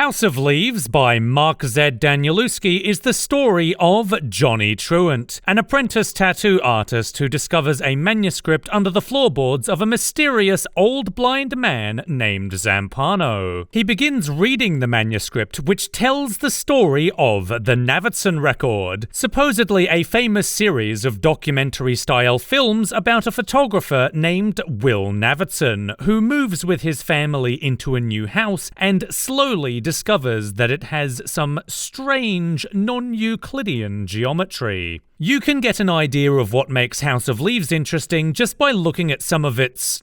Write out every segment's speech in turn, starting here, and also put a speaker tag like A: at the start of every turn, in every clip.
A: House of Leaves by Mark Z. Danielewski is the story of Johnny Truant, an apprentice tattoo artist who discovers a manuscript under the floorboards of a mysterious old blind man named Zampano. He begins reading the manuscript, which tells the story of the Navidson Record, supposedly a famous series of documentary-style films about a photographer named Will Navidson, who moves with his family into a new house and slowly discovers that it has some strange non-Euclidean geometry. You can get an idea of what makes House of Leaves interesting just by looking at some of its,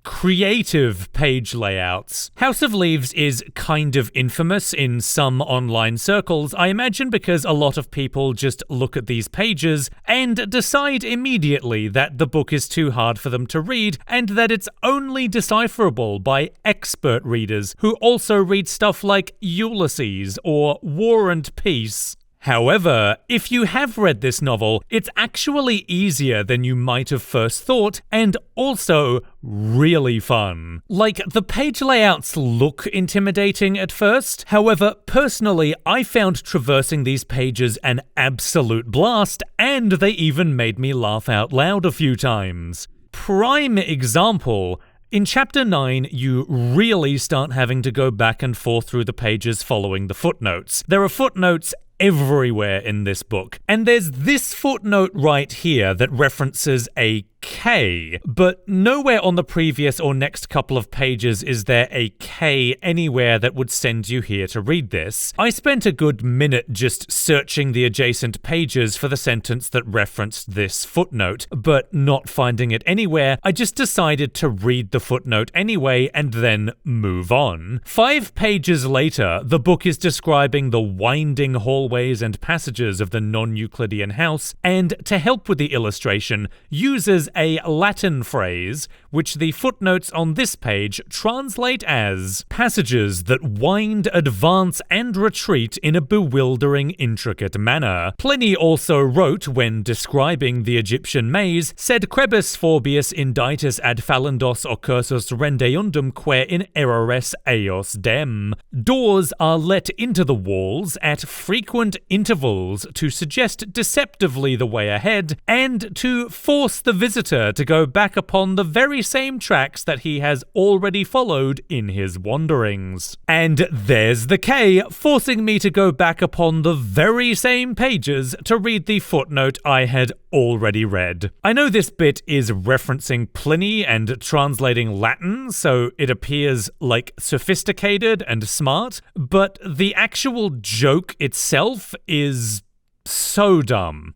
A: creative page layouts. House of Leaves is kind of infamous in some online circles, I imagine because a lot of people just look at these pages and decide immediately that the book is too hard for them to read and that it's only decipherable by expert readers who also read stuff like Ulysses or War and Peace. However, if you have read this novel, it's actually easier than you might have first thought, and also really fun. Like, the page layouts look intimidating at first. However, personally, I found traversing these pages an absolute blast, and they even made me laugh out loud a few times. Prime example: in Chapter 9, you really start having to go back and forth through the pages following the footnotes. There are footnotes everywhere in this book, and there's this footnote right here that references a K, but nowhere on the previous or next couple of pages is there a K anywhere that would send you here to read this. I spent a good minute just searching the adjacent pages for the sentence that referenced this footnote, but not finding it anywhere, I just decided to read the footnote anyway and then move on. 5 pages later, the book is describing the winding hallways and passages of the non-Euclidean house, and to help with the illustration, uses a Latin phrase, which the footnotes on this page translate as passages that wind, advance, and retreat in a bewildering, intricate manner. Pliny also wrote, when describing the Egyptian maze, sed crebis forbius inditus ad falandos occursus rendeundum quae in errores eos dem. Doors are let into the walls at frequent intervals to suggest deceptively the way ahead, and to force the visitor to go back upon the very same tracks that he has already followed in his wanderings. And there's the K, forcing me to go back upon the very same pages to read the footnote I had already read. I know this bit is referencing Pliny and translating Latin, so it appears like sophisticated and smart, but the actual joke itself is so dumb.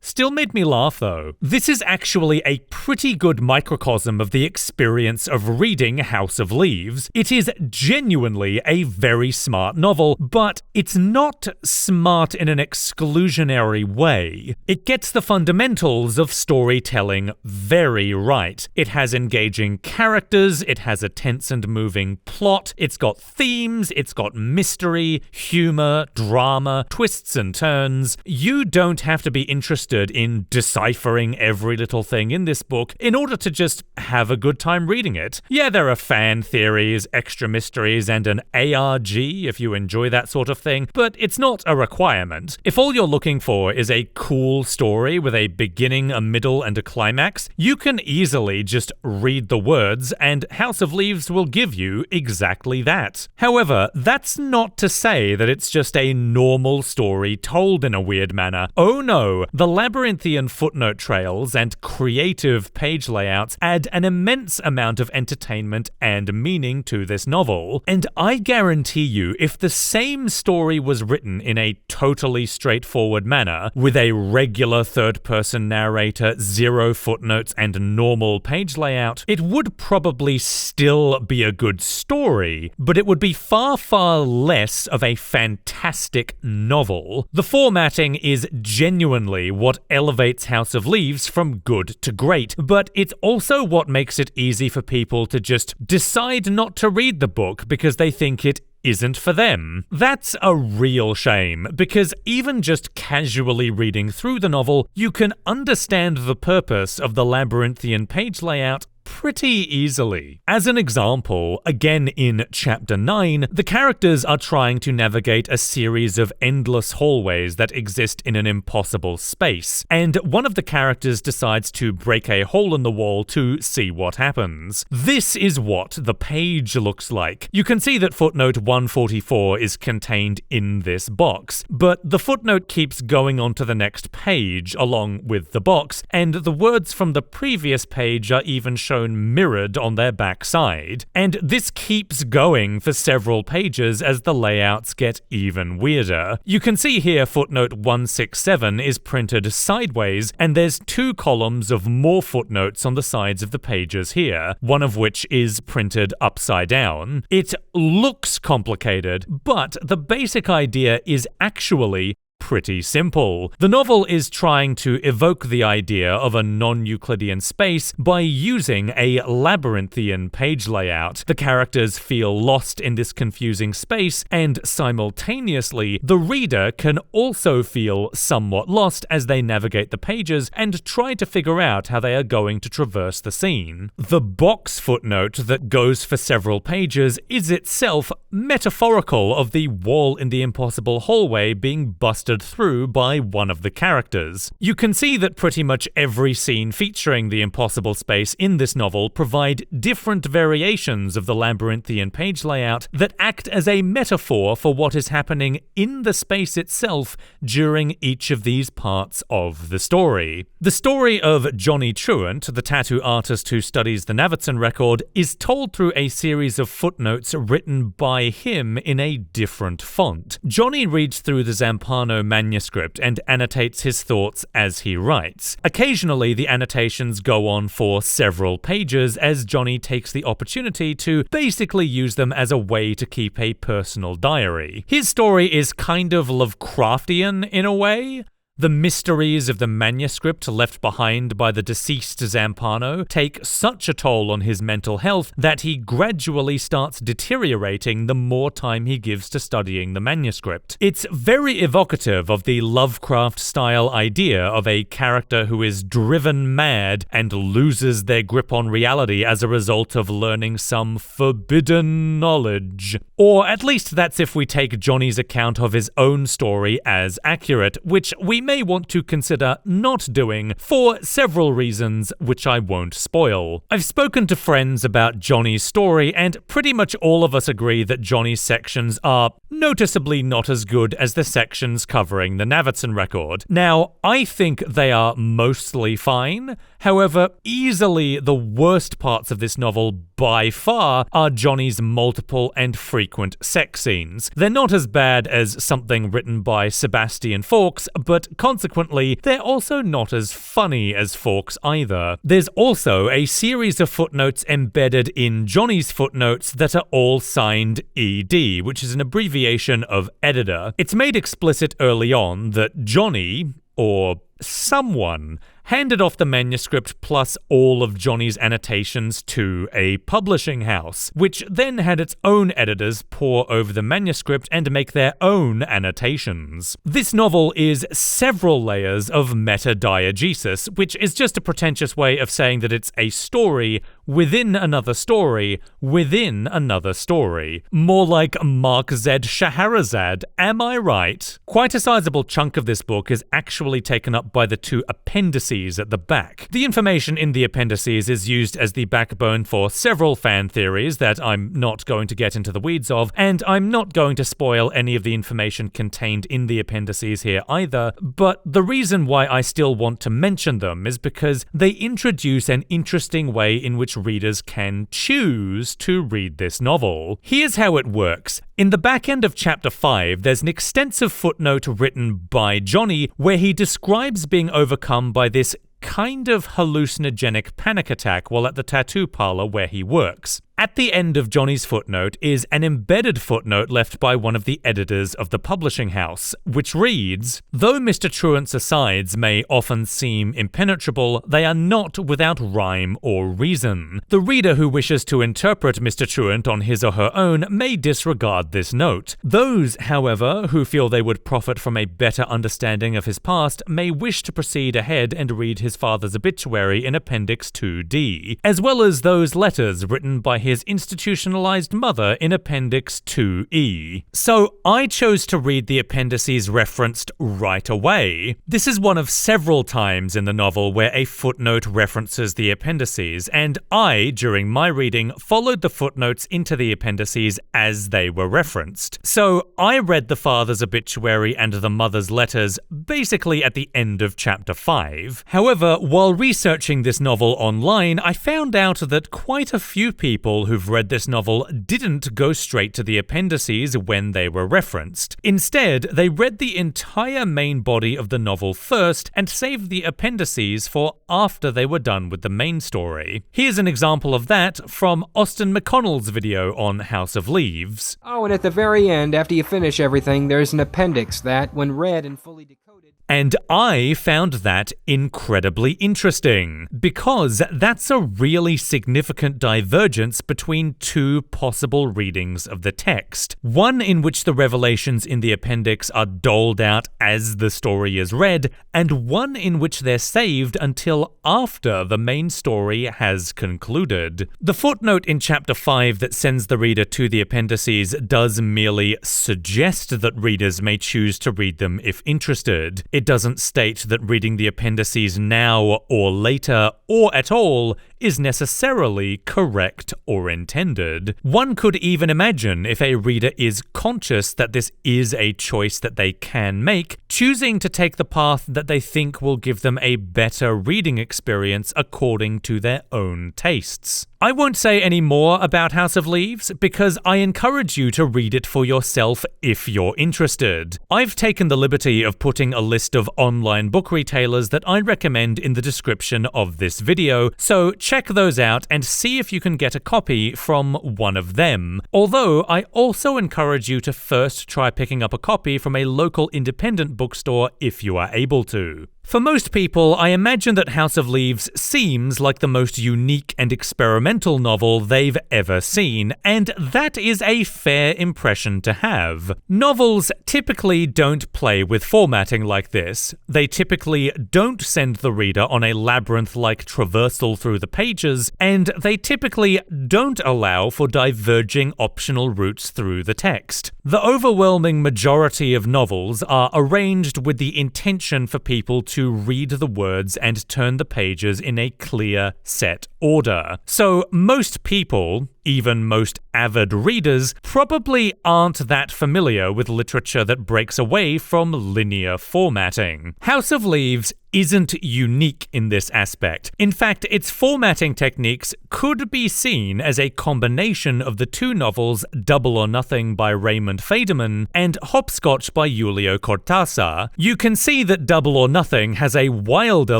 A: Still made me laugh though. This is actually a pretty good microcosm of the experience of reading House of Leaves. It is genuinely a very smart novel, but it's not smart in an exclusionary way. It gets the fundamentals of storytelling very right. It has engaging characters, it has a tense and moving plot, it's got themes, it's got mystery, humor, drama, twists and turns. You don't have to be interested in deciphering every little thing in this book in order to just have a good time reading it. Yeah, there are fan theories, extra mysteries, and an ARG if you enjoy that sort of thing, but it's not a requirement. If all you're looking for is a cool story with a beginning, a middle, and a climax, you can easily just read the words, and House of Leaves will give you exactly that. However, that's not to say that it's just a normal story told in a weird manner. Oh no, the labyrinthian footnote trails and creative page layouts add an immense amount of entertainment and meaning to this novel, and I guarantee you, if the same story was written in a totally straightforward manner, with a regular third-person narrator, 0 footnotes, and normal page layout, it would probably still be a good story, but it would be far, far less of a fantastic novel. The formatting is genuinely what elevates House of Leaves from good to great, but it's also what makes it easy for people to just decide not to read the book because they think it isn't for them. That's a real shame, because even just casually reading through the novel, you can understand the purpose of the labyrinthian page layout pretty easily. As an example, again in Chapter 9, the characters are trying to navigate a series of endless hallways that exist in an impossible space, and one of the characters decides to break a hole in the wall to see what happens. This is what the page looks like. You can see that footnote 144 is contained in this box, but the footnote keeps going on to the next page along with the box, and the words from the previous page are even shown mirrored on their backside. And this keeps going for several pages as the layouts get even weirder. You can see here footnote 167 is printed sideways, and there's 2 columns of more footnotes on the sides of the pages here, one of which is printed upside down. It looks complicated, but the basic idea is actually pretty simple. The novel is trying to evoke the idea of a non-Euclidean space by using a labyrinthian page layout. The characters feel lost in this confusing space, and simultaneously, the reader can also feel somewhat lost as they navigate the pages and try to figure out how they are going to traverse the scene. The box footnote that goes for several pages is itself metaphorical of the wall in the impossible hallway being busted through by one of the characters. You can see that pretty much every scene featuring the impossible space in this novel provide different variations of the labyrinthian page layout that act as a metaphor for what is happening in the space itself during each of these parts of the story. The story of Johnny Truant, the tattoo artist who studies the Navatson record, is told through a series of footnotes written by him in a different font. Johnny reads through the Zampano manuscript and annotates his thoughts as he writes. Occasionally, the annotations go on for several pages as Johnny takes the opportunity to basically use them as a way to keep a personal diary. His story is kind of Lovecraftian in a way. The mysteries of the manuscript left behind by the deceased Zampano take such a toll on his mental health that he gradually starts deteriorating the more time he gives to studying the manuscript. It's very evocative of the Lovecraft-style idea of a character who is driven mad and loses their grip on reality as a result of learning some forbidden knowledge. Or at least that's if we take Johnny's account of his own story as accurate, which we may want to consider not doing for several reasons which I won't spoil. I've spoken to friends about Johnny's story, and pretty much all of us agree that Johnny's sections are noticeably not as good as the sections covering the Navatson record. Now, I think they are mostly fine. However, easily the worst parts of this novel by far are Johnny's multiple and frequent sex scenes. They're not as bad as something written by Sebastian Faulks, but consequently, they're also not as funny as Faulks either. There's also a series of footnotes embedded in Johnny's footnotes that are all signed ED, which is an abbreviation of editor. It's made explicit early on that Johnny, or someone, handed off the manuscript plus all of Johnny's annotations to a publishing house, which then had its own editors pore over the manuscript and make their own annotations. This novel is several layers of meta-diegesis, which is just a pretentious way of saying that it's a story within another story within another story. More like Mark Z. Scheherazade, am I right? Quite a sizable chunk of this book is actually taken up by the 2 appendices at the back. The information in the appendices is used as the backbone for several fan theories that I'm not going to get into the weeds of, and I'm not going to spoil any of the information contained in the appendices here either, but the reason why I still want to mention them is because they introduce an interesting way in which readers can choose to read this novel. Here's how it works. In the back end of Chapter 5, there's an extensive footnote written by Johnny where he describes being overcome by this kind of hallucinogenic panic attack while at the tattoo parlor where he works. At the end of Johnny's footnote is an embedded footnote left by one of the editors of the publishing house, which reads, "Though Mr. Truant's asides may often seem impenetrable, they are not without rhyme or reason. The reader who wishes to interpret Mr. Truant on his or her own may disregard this note. Those, however, who feel they would profit from a better understanding of his past may wish to proceed ahead and read his father's obituary in Appendix 2D, as well as those letters written by his institutionalized mother in Appendix 2E. So I chose to read the appendices referenced right away. This is one of several times in the novel where a footnote references the appendices, and I, during my reading, followed the footnotes into the appendices as they were referenced. So I read the father's obituary and the mother's letters basically at the end of Chapter 5. However, while researching this novel online, I found out that quite a few people who've read this novel didn't go straight to the appendices when they were referenced. Instead, they read the entire main body of the novel first and saved the appendices for after they were done with the main story. Here's an example of that from Austin McConnell's video on House of Leaves.
B: Oh, and at the very end, after you finish everything, there's an appendix that, when read and fully decoded...
A: And I found that incredibly interesting, because that's a really significant divergence between two possible readings of the text. One in which the revelations in the appendix are doled out as the story is read, and one in which they're saved until after the main story has concluded. The footnote in Chapter 5 that sends the reader to the appendices does merely suggest that readers may choose to read them if interested. It doesn't state that reading the appendices now or later or at all is necessarily correct or intended. One could even imagine if a reader is conscious that this is a choice that they can make, choosing to take the path that they think will give them a better reading experience according to their own tastes. I won't say any more about House of Leaves because I encourage you to read it for yourself if you're interested. I've taken the liberty of putting a list of online book retailers that I recommend in the description of this video, so check those out and see if you can get a copy from one of them. Although I also encourage you to first try picking up a copy from a local independent bookstore if you are able to. For most people, I imagine that House of Leaves seems like the most unique and experimental novel they've ever seen, and that is a fair impression to have. Novels typically don't play with formatting like this. They typically don't send the reader on a labyrinth-like traversal through the pages, and they typically don't allow for diverging optional routes through the text. The overwhelming majority of novels are arranged with the intention for people to read the words and turn the pages in a clear, set order. So most people, even most avid readers, probably aren't that familiar with literature that breaks away from linear formatting. House of Leaves isn't unique in this aspect. In fact, its formatting techniques could be seen as a combination of the two novels Double or Nothing by Raymond Federman and Hopscotch by Julio Cortazar. You can see that Double or Nothing has a wilder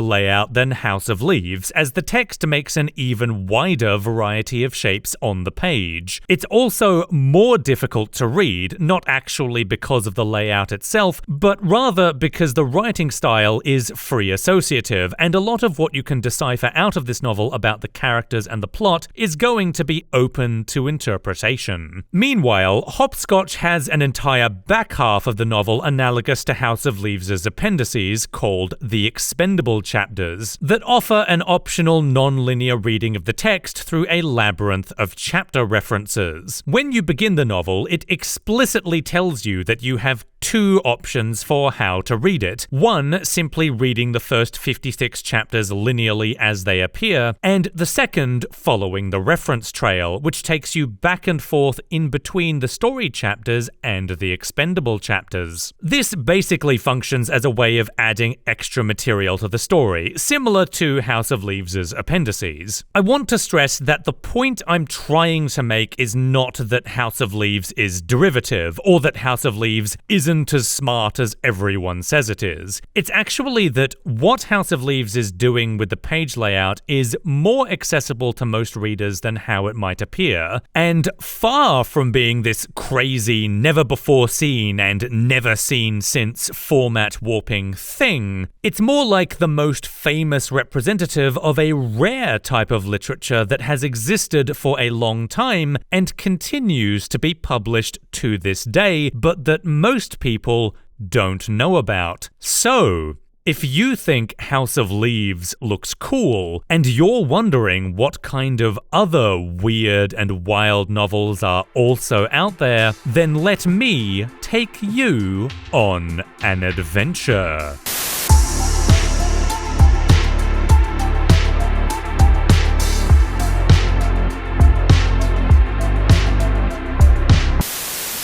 A: layout than House of Leaves, as the text makes an even wider variety of shapes on the page. It's also more difficult to read, not actually because of the layout itself, but rather because the writing style is free associative, and a lot of what you can decipher out of this novel about the characters and the plot is going to be open to interpretation. Meanwhile, Hopscotch has an entire back half of the novel analogous to House of Leaves' appendices called the expendable chapters that offer an optional non-linear reading of the text through a labyrinth of chapter references. When you begin the novel, it explicitly tells you that you have two options for how to read it. One, simply reading the first 56 chapters linearly as they appear, and the second, following the reference trail, which takes you back and forth in between the story chapters and the expendable chapters. This basically functions as a way of adding extra material to the story, similar to House of Leaves' appendices. I want to stress that the point I'm trying to make is not that House of Leaves is derivative, or that House of Leaves isn't as smart as everyone says it is. It's actually that what House of Leaves is doing with the page layout is more accessible to most readers than how it might appear, and far from being this crazy, never-before-seen and never-seen-since format-warping thing. It's more like the most famous representative of a rare type of literature that has existed for a long time and continues to be published to this day, but that most people don't know about. So, if you think House of Leaves looks cool, and you're wondering what kind of other weird and wild novels are also out there, then let me take you on an adventure.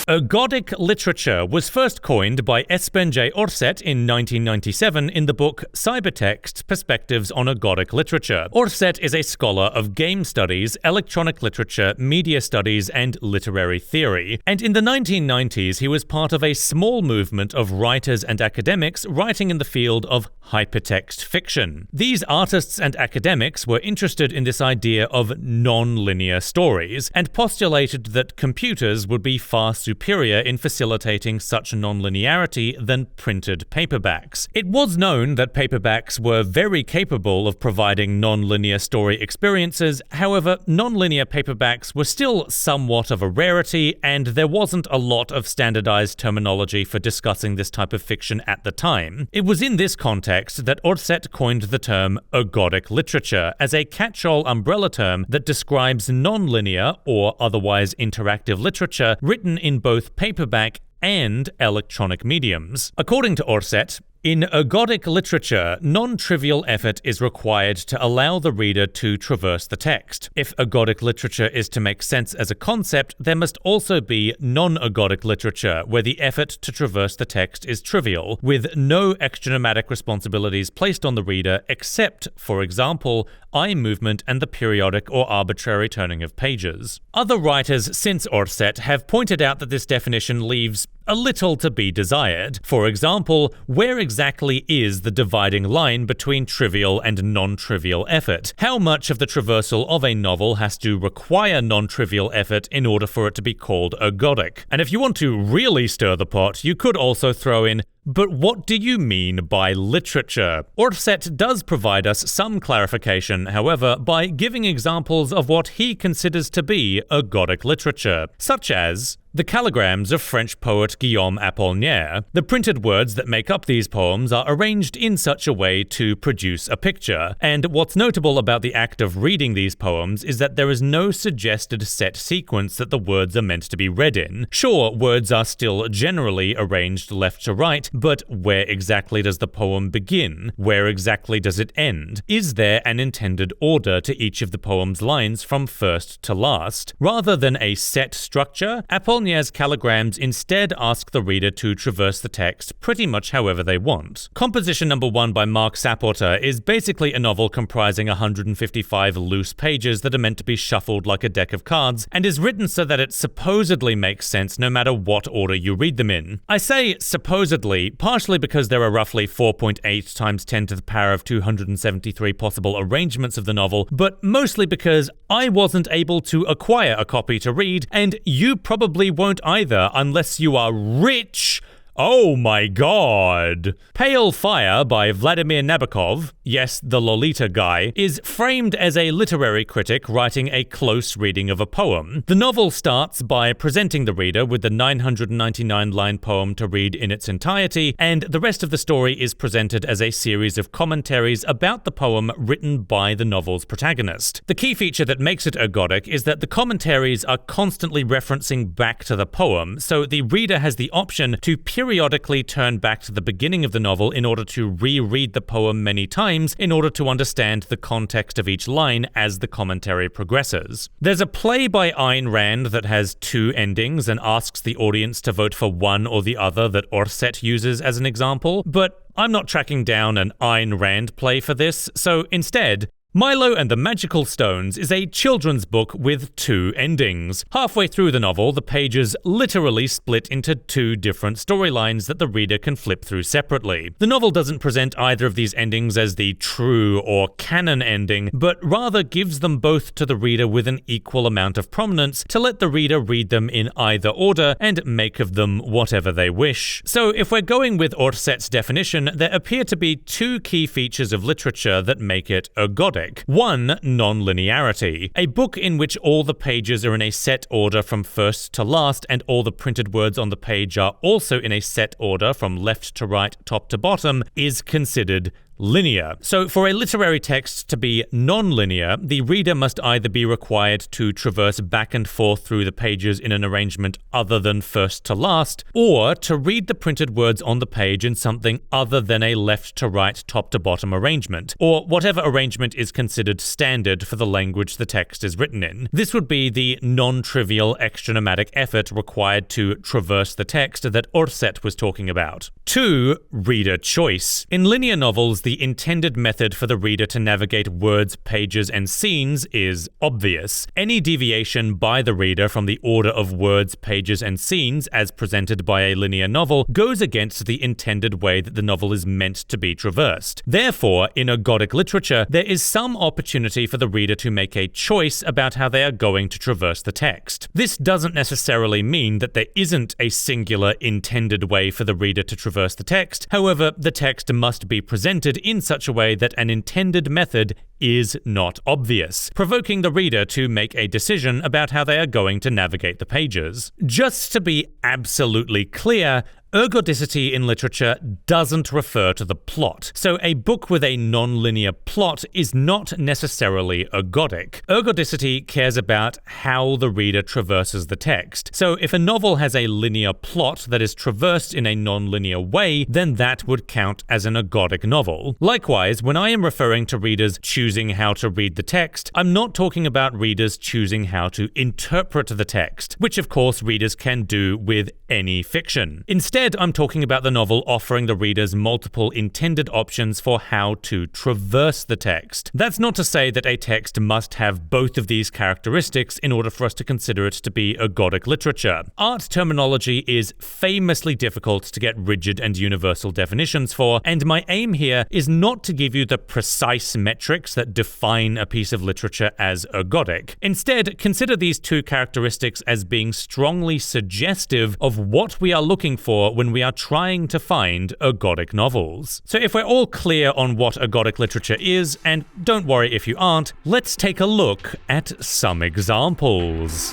A: Ergodic literature was first coined by Espen J. Aarseth in 1997 in the book Cybertext, Perspectives on Ergodic Literature. Aarseth is a scholar of game studies, electronic literature, media studies, and literary theory. And in the 1990s, he was part of a small movement of writers and academics writing in the field of hypertext fiction. These artists and academics were interested in this idea of non-linear stories, and postulated that computers would be far superior in facilitating such non-linearity than printed paperbacks. It was known that paperbacks were very capable of providing non-linear story experiences. However, non-linear paperbacks were still somewhat of a rarity, and there wasn't a lot of standardized terminology for discussing this type of fiction at the time. It was in this context that Aarseth coined the term ergodic literature as a catch-all umbrella term that describes non-linear or otherwise interactive literature written in both paperback and electronic mediums. According to Aarseth, in ergodic literature, non-trivial effort is required to allow the reader to traverse the text. If ergodic literature is to make sense as a concept, there must also be non-ergodic literature, where the effort to traverse the text is trivial, with no extra-dramatic responsibilities placed on the reader except, for example, eye movement and the periodic or arbitrary turning of pages. Other writers since Aarseth have pointed out that this definition leaves a little to be desired. For example, where exactly is the dividing line between trivial and non-trivial effort? How much of the traversal of a novel has to require non-trivial effort in order for it to be called ergodic? And if you want to really stir the pot, you could also throw in, but what do you mean by literature? Aarseth does provide us some clarification, however, by giving examples of what he considers to be ergodic literature, such as the calligrams of French poet Guillaume Apollinaire. The printed words that make up these poems are arranged in such a way to produce a picture, and what's notable about the act of reading these poems is that there is no suggested set sequence that the words are meant to be read in. Sure, words are still generally arranged left to right, but where exactly does the poem begin? Where exactly does it end? Is there an intended order to each of the poem's lines from first to last? Rather than a set structure, Apollinaires' calligrams instead ask the reader to traverse the text pretty much however they want. Composition number 1 by Mark Saporta is basically a novel comprising 155 loose pages that are meant to be shuffled like a deck of cards, and is written so that it supposedly makes sense no matter what order you read them in. I say supposedly, partially because there are roughly 4.8 times 10 to the power of 273 possible arrangements of the novel, but mostly because I wasn't able to acquire a copy to read, and you probably won't either unless you are rich. Oh my god! Pale Fire by Vladimir Nabokov, yes, the Lolita guy, is framed as a literary critic writing a close reading of a poem. The novel starts by presenting the reader with the 999-line poem to read in its entirety, and the rest of the story is presented as a series of commentaries about the poem written by the novel's protagonist. The key feature that makes it ergodic is that the commentaries are constantly referencing back to the poem, so the reader has the option to periodically turn back to the beginning of the novel in order to reread the poem many times in order to understand the context of each line as the commentary progresses. There's a play by Ayn Rand that has 2 endings and asks the audience to vote for one or the other that Aarseth uses as an example, but I'm not tracking down an Ayn Rand play for this, so instead, Milo and the Magical Stones is a children's book with 2 endings. Halfway through the novel, the pages literally split into 2 different storylines that the reader can flip through separately. The novel doesn't present either of these endings as the true or canon ending, but rather gives them both to the reader with an equal amount of prominence to let the reader read them in either order and make of them whatever they wish. So if we're going with Aarseth's definition, there appear to be 2 key features of literature that make it ergodic. One, non-linearity. A book in which all the pages are in a set order from first to last and all the printed words on the page are also in a set order from left to right, top to bottom, is considered linear. So for a literary text to be non-linear, the reader must either be required to traverse back and forth through the pages in an arrangement other than first to last, or to read the printed words on the page in something other than a left to right, top to bottom arrangement, or whatever arrangement is considered standard for the language the text is written in. This would be the non-trivial extra-nomadic effort required to traverse the text that Aarseth was talking about. 2. Reader choice. In linear novels, the intended method for the reader to navigate words, pages, and scenes is obvious. Any deviation by the reader from the order of words, pages, and scenes as presented by a linear novel goes against the intended way that the novel is meant to be traversed. Therefore, in ergodic literature, there is some opportunity for the reader to make a choice about how they are going to traverse the text. This doesn't necessarily mean that there isn't a singular intended way for the reader to traverse the text. However, the text must be presented in such a way that an intended method is not obvious, provoking the reader to make a decision about how they are going to navigate the pages. Just to be absolutely clear, ergodicity in literature doesn't refer to the plot, so a book with a non-linear plot is not necessarily ergodic. Ergodicity cares about how the reader traverses the text, so if a novel has a linear plot that is traversed in a non-linear way, then that would count as an ergodic novel. Likewise, when I am referring to readers choosing how to read the text, I'm not talking about readers choosing how to interpret the text, which of course readers can do with any fiction. Instead, I'm talking about the novel offering the readers multiple intended options for how to traverse the text. That's not to say that a text must have both of these characteristics in order for us to consider it to be ergodic literature. Art terminology is famously difficult to get rigid and universal definitions for, and my aim here is not to give you the precise metrics that define a piece of literature as ergodic. Instead, consider these 2 characteristics as being strongly suggestive of what we are looking for when we are trying to find ergodic novels. So if we're all clear on what ergodic literature is, and don't worry if you aren't, let's take a look at some examples.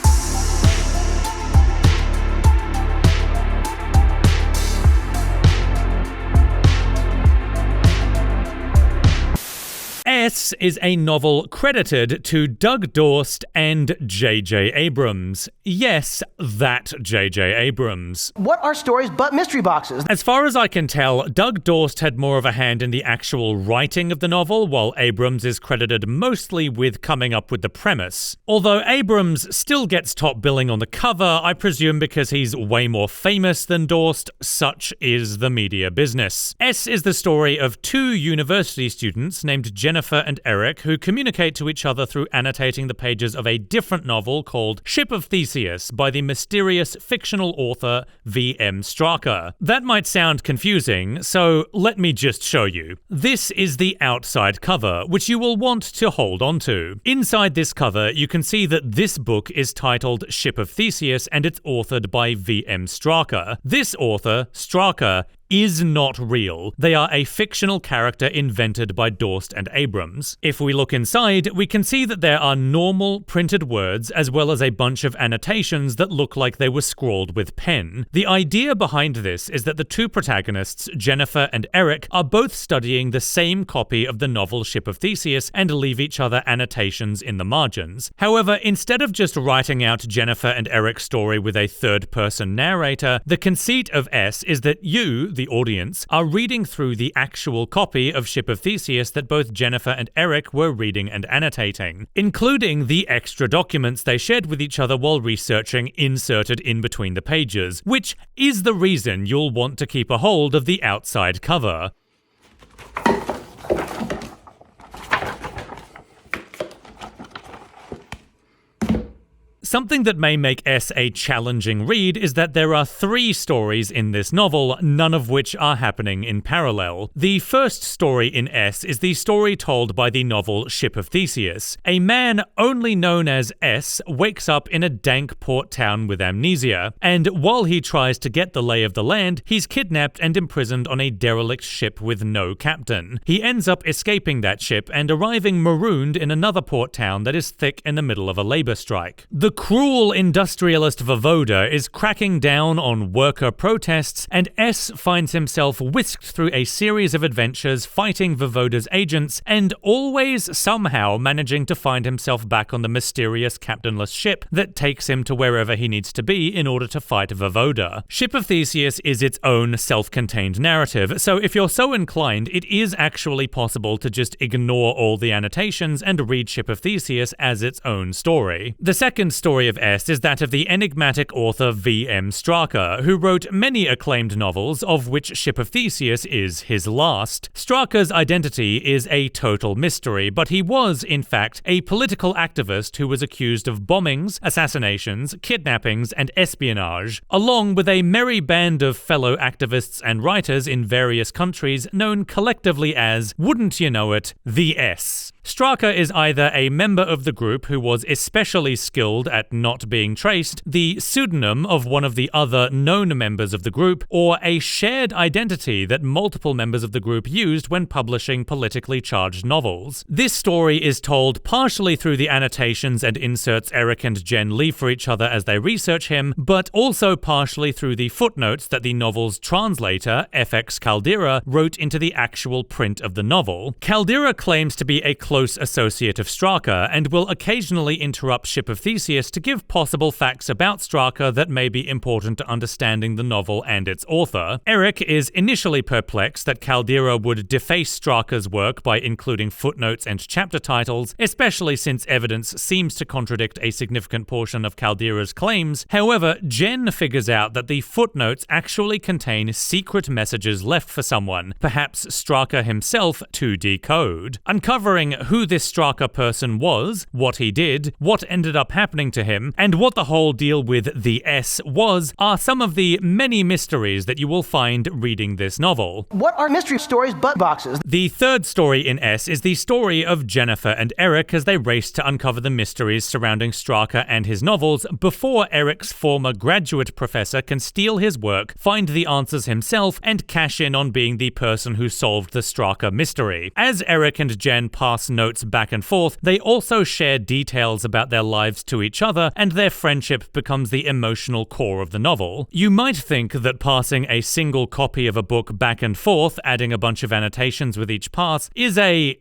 A: S is a novel credited to Doug Dorst and J.J. Abrams. Yes, that J.J. Abrams.
C: What are stories but mystery boxes?
A: As far as I can tell, Doug Dorst had more of a hand in the actual writing of the novel, while Abrams is credited mostly with coming up with the premise. Although Abrams still gets top billing on the cover, I presume because he's way more famous than Dorst. Such is the media business. S is the story of 2 university students named Jennifer and Eric, who communicate to each other through annotating the pages of a different novel called Ship of Theseus by the mysterious fictional author V.M. Straka. That might sound confusing, so let me just show you. This is the outside cover, which you will want to hold onto. Inside this cover, you can see that this book is titled Ship of Theseus and it's authored by V.M. Straka. This author, Straka, is not real. They are a fictional character invented by Dorst and Abrams. If we look inside, we can see that there are normal printed words as well as a bunch of annotations that look like they were scrawled with pen. The idea behind this is that the 2 protagonists, Jennifer and Eric, are both studying the same copy of the novel Ship of Theseus and leave each other annotations in the margins. However, instead of just writing out Jennifer and Eric's story with a third-person narrator, the conceit of S is that you, the audience, are reading through the actual copy of Ship of Theseus that both Jennifer and Eric were reading and annotating, including the extra documents they shared with each other while researching inserted in between the pages, which is the reason you'll want to keep a hold of the outside cover. Something that may make S a challenging read is that there are 3 stories in this novel, none of which are happening in parallel. The first story in S is the story told by the novel Ship of Theseus. A man only known as S wakes up in a dank port town with amnesia, and while he tries to get the lay of the land, he's kidnapped and imprisoned on a derelict ship with no captain. He ends up escaping that ship and arriving marooned in another port town that is thick in the middle of a labor strike. The cruel industrialist Voivoda is cracking down on worker protests, and S finds himself whisked through a series of adventures fighting Voivoda's agents, and always somehow managing to find himself back on the mysterious captainless ship that takes him to wherever he needs to be in order to fight Voivoda. Ship of Theseus is its own self-contained narrative, so if you're so inclined, it is actually possible to just ignore all the annotations and read Ship of Theseus as its own story. The second story of S is that of the enigmatic author V.M. Straka, who wrote many acclaimed novels, of which Ship of Theseus is his last. Straka's identity is a total mystery, but he was, in fact, a political activist who was accused of bombings, assassinations, kidnappings, and espionage, along with a merry band of fellow activists and writers in various countries known collectively as, wouldn't you know it, the S. Straka is either a member of the group who was especially skilled at not being traced, the pseudonym of one of the other known members of the group, or a shared identity that multiple members of the group used when publishing politically charged novels. This story is told partially through the annotations and inserts Eric and Jen leave for each other as they research him, but also partially through the footnotes that the novel's translator, F.X. Caldera, wrote into the actual print of the novel. Caldera claims to be a close associate of Straka, and will occasionally interrupt Ship of Theseus to give possible facts about Straka that may be important to understanding the novel and its author. Eric is initially perplexed that Caldera would deface Straka's work by including footnotes and chapter titles, especially since evidence seems to contradict a significant portion of Caldera's claims. However, Jen figures out that the footnotes actually contain secret messages left for someone, perhaps Straka himself, to decode. Uncovering who this Straka person was, what he did, what ended up happening to him, and what the whole deal with the S was, are some of the many mysteries that you will find reading this novel.
C: What are mystery stories but boxes?
A: The third story in S is the story of Jennifer and Eric as they race to uncover the mysteries surrounding Straka and his novels before Eric's former graduate professor can steal his work, find the answers himself, and cash in on being the person who solved the Straka mystery. As Eric and Jen pass notes back and forth, they also share details about their lives to each other, and their friendship becomes the emotional core of the novel. You might think that passing a single copy of a book back and forth, adding a bunch of annotations with each pass, is a,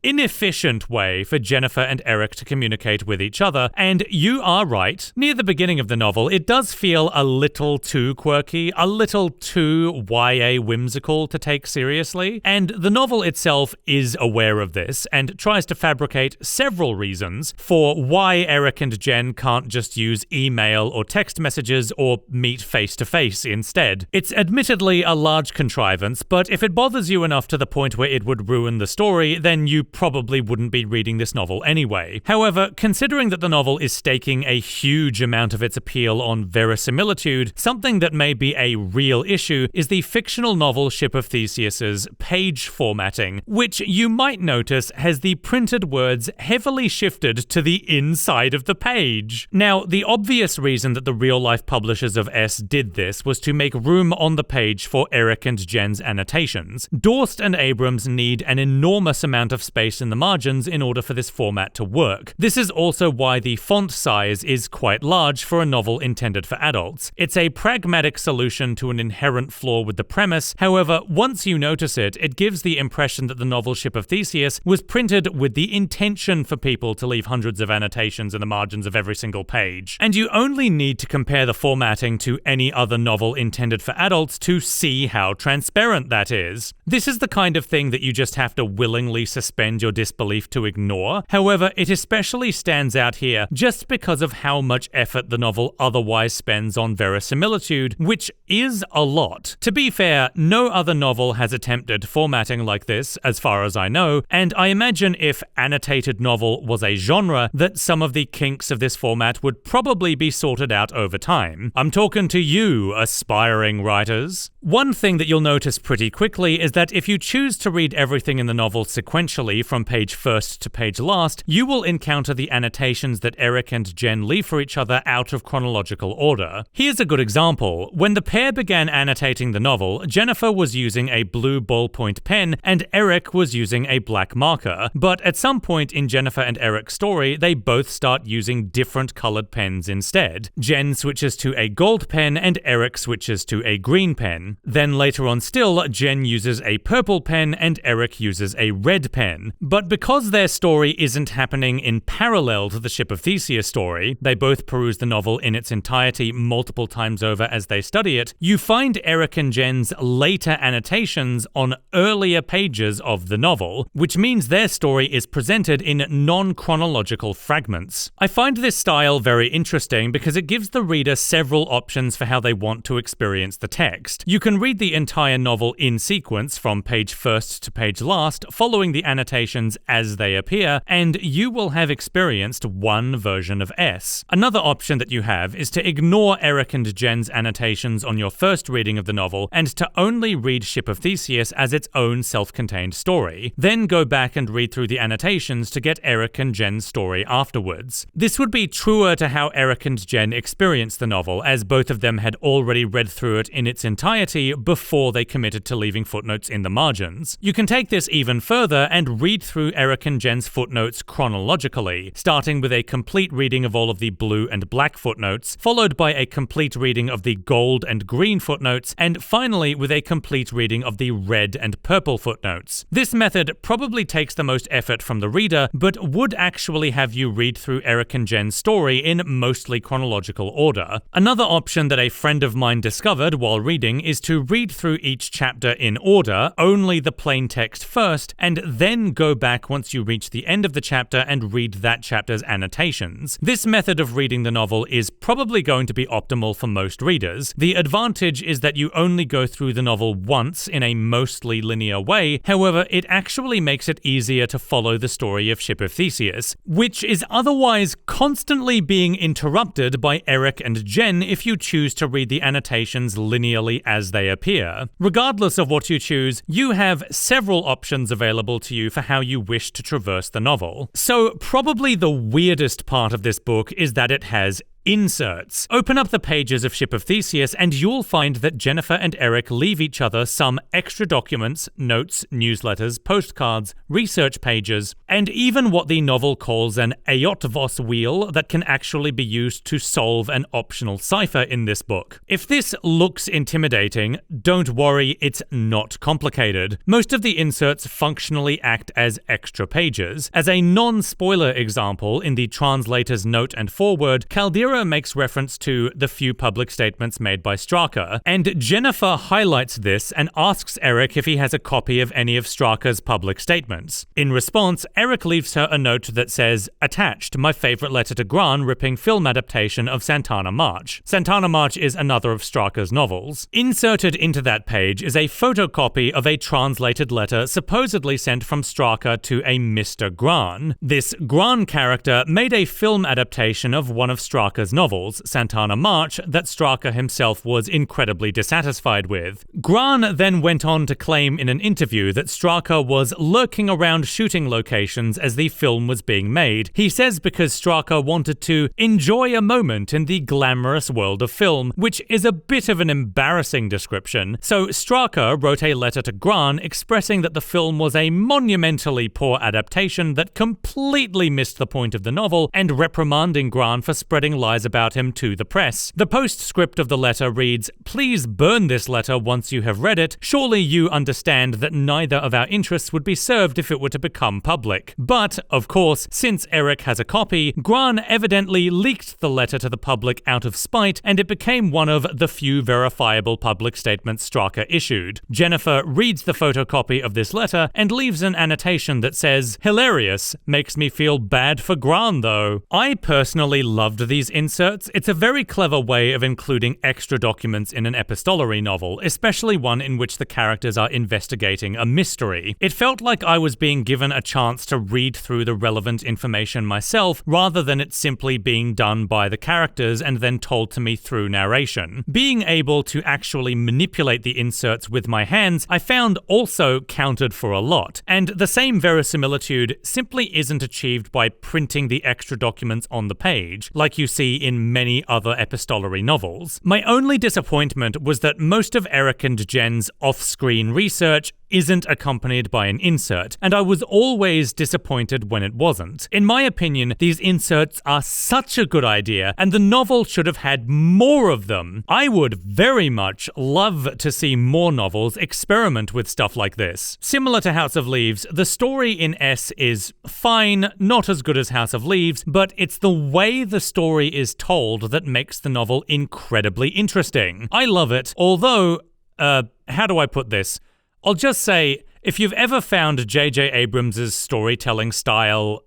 A: inefficient way for Jennifer and Eric to communicate with each other, and you are right. Near the beginning of the novel, it does feel a little too quirky, a little too YA whimsical to take seriously, and the novel itself is aware of this and tries to fabricate several reasons for why Eric and Jen can't just use email or text messages or meet face-to-face instead. It's admittedly a large contrivance, but if it bothers you enough to the point where it would ruin the story, then you probably wouldn't be reading this novel anyway. However, considering that the novel is staking a huge amount of its appeal on verisimilitude, something that may be a real issue is the fictional novel Ship of Theseus's page formatting, which you might notice has the printed words heavily shifted to the inside of the page. Now, the obvious reason that the real-life publishers of S did this was to make room on the page for Eric and Jen's annotations. Dorst and Abrams need an enormous amount of space in the margins in order for this format to work. This is also why the font size is quite large for a novel intended for adults. It's a pragmatic solution to an inherent flaw with the premise. However, once you notice it, it gives the impression that the novel Ship of Theseus was printed with the intention for people to leave hundreds of annotations in the margins of every single page. And you only need to compare the formatting to any other novel intended for adults to see how transparent that is. This is the kind of thing that you just have to willingly suspend suspend your disbelief to ignore. However, it especially stands out here just because of how much effort the novel otherwise spends on verisimilitude, which is a lot. To be fair, no other novel has attempted formatting like this, as far as I know, and I imagine if annotated novel was a genre, that some of the kinks of this format would probably be sorted out over time. I'm talking to you, aspiring writers. One thing that you'll notice pretty quickly is that if you choose to read everything in the novel sequentially from page first to page last, you will encounter the annotations that Eric and Jen leave for each other out of chronological order. Here's a good example. When the pair began annotating the novel, Jennifer was using a blue ballpoint pen and Eric was using a black marker, but at some point in Jennifer and Eric's story, they both start using different colored pens instead. Jen switches to a gold pen and Eric switches to a green pen. Then later on still, Jen uses a purple pen and Eric uses a red pen. But because their story isn't happening in parallel to the Ship of Theseus story, they both peruse the novel in its entirety multiple times over as they study it, you find Eric and Jen's later annotations on earlier pages of the novel, which means their story is presented in non-chronological fragments. I find this style very interesting because it gives the reader several options for how they want to experience the text. You can read the entire novel in sequence from page first to page last, following the annotations as they appear, and you will have experienced one version of S. Another option that you have is to ignore Eric and Jen's annotations on your first reading of the novel and to only read Ship of Theseus as its own self-contained story. Then go back and read through the annotations to get Eric and Jen's story afterwards. This would be truer to how Eric and Jen experienced the novel, as both of them had already read through it in its entirety before they committed to leaving footnotes in the margins. You can take this even further and read through Eric and Jen's footnotes chronologically, starting with a complete reading of all of the blue and black footnotes, followed by a complete reading of the gold and green footnotes, and finally with a complete reading of the red and purple footnotes. This method probably takes the most effort from the reader, but would actually have you read through Eric and Jen's story in mostly chronological order. Another option that a friend of mine discovered while reading is to read through each chapter in order, only the plain text first, and then go back once you reach the end of the chapter and read that chapter's annotations. This method of reading the novel is probably going to be optimal for most readers. The advantage is that you only go through the novel once in a mostly linear way, however, it actually makes it easier to follow the story of Ship of Theseus, which is otherwise constantly being interrupted by Eric and Jen if you choose to read the annotations linearly as they appear. Regardless of what you choose, you have several options available to you for how you wish to traverse the novel. So probably the weirdest part of this book is that it has inserts. Open up the pages of Ship of Theseus and you'll find that Jennifer and Eric leave each other some extra documents, notes, newsletters, postcards, research pages, and even what the novel calls an Ayotvos wheel that can actually be used to solve an optional cipher in this book. If this looks intimidating, don't worry, it's not complicated. Most of the inserts functionally act as extra pages. As a non-spoiler example, in the translator's note and foreword, Caldera makes reference to the few public statements made by Straka, and Jennifer highlights this and asks Eric if he has a copy of any of Straka's public statements. In response, Eric leaves her a note that says, "Attached, my favorite letter to Gran ripping film adaptation of Santana March." Santana March is another of Straka's novels. Inserted into that page is a photocopy of a translated letter supposedly sent from Straka to a Mr. Gran. This Gran character made a film adaptation of one of Straka's novels, Santana March, that Straka himself was incredibly dissatisfied with. Gran then went on to claim in an interview that Straka was lurking around shooting locations as the film was being made. He says because Straka wanted to enjoy a moment in the glamorous world of film, which is a bit of an embarrassing description. So Straka wrote a letter to Gran expressing that the film was a monumentally poor adaptation that completely missed the point of the novel and reprimanding Gran for spreading lies lies about him to the press. The postscript of the letter reads, "Please burn this letter once you have read it. Surely you understand that neither of our interests would be served if it were to become public." But, of course, since Eric has a copy, Gran evidently leaked the letter to the public out of spite, and it became one of the few verifiable public statements Straka issued. Jennifer reads the photocopy of this letter and leaves an annotation that says, "Hilarious. Makes me feel bad for Gran, though." I personally loved these inserts. It's a very clever way of including extra documents in an epistolary novel, especially one in which the characters are investigating a mystery. It felt like I was being given a chance to read through the relevant information myself, rather than it simply being done by the characters and then told to me through narration. Being able to actually manipulate the inserts with my hands, I found also counted for a lot, and the same verisimilitude simply isn't achieved by printing the extra documents on the page, like you see in many other epistolary novels. My only disappointment was that most of Eric and Jen's off-screen research isn't accompanied by an insert, and I was always disappointed when it wasn't. In my opinion, these inserts are such a good idea, and the novel should have had more of them. I would very much love to see more novels experiment with stuff like this. Similar to House of Leaves, the story in S is fine, not as good as House of Leaves, but it's the way the story is told that makes the novel incredibly interesting. I love it, although, how do I put this? I'll just say, if you've ever found J.J. Abrams' storytelling style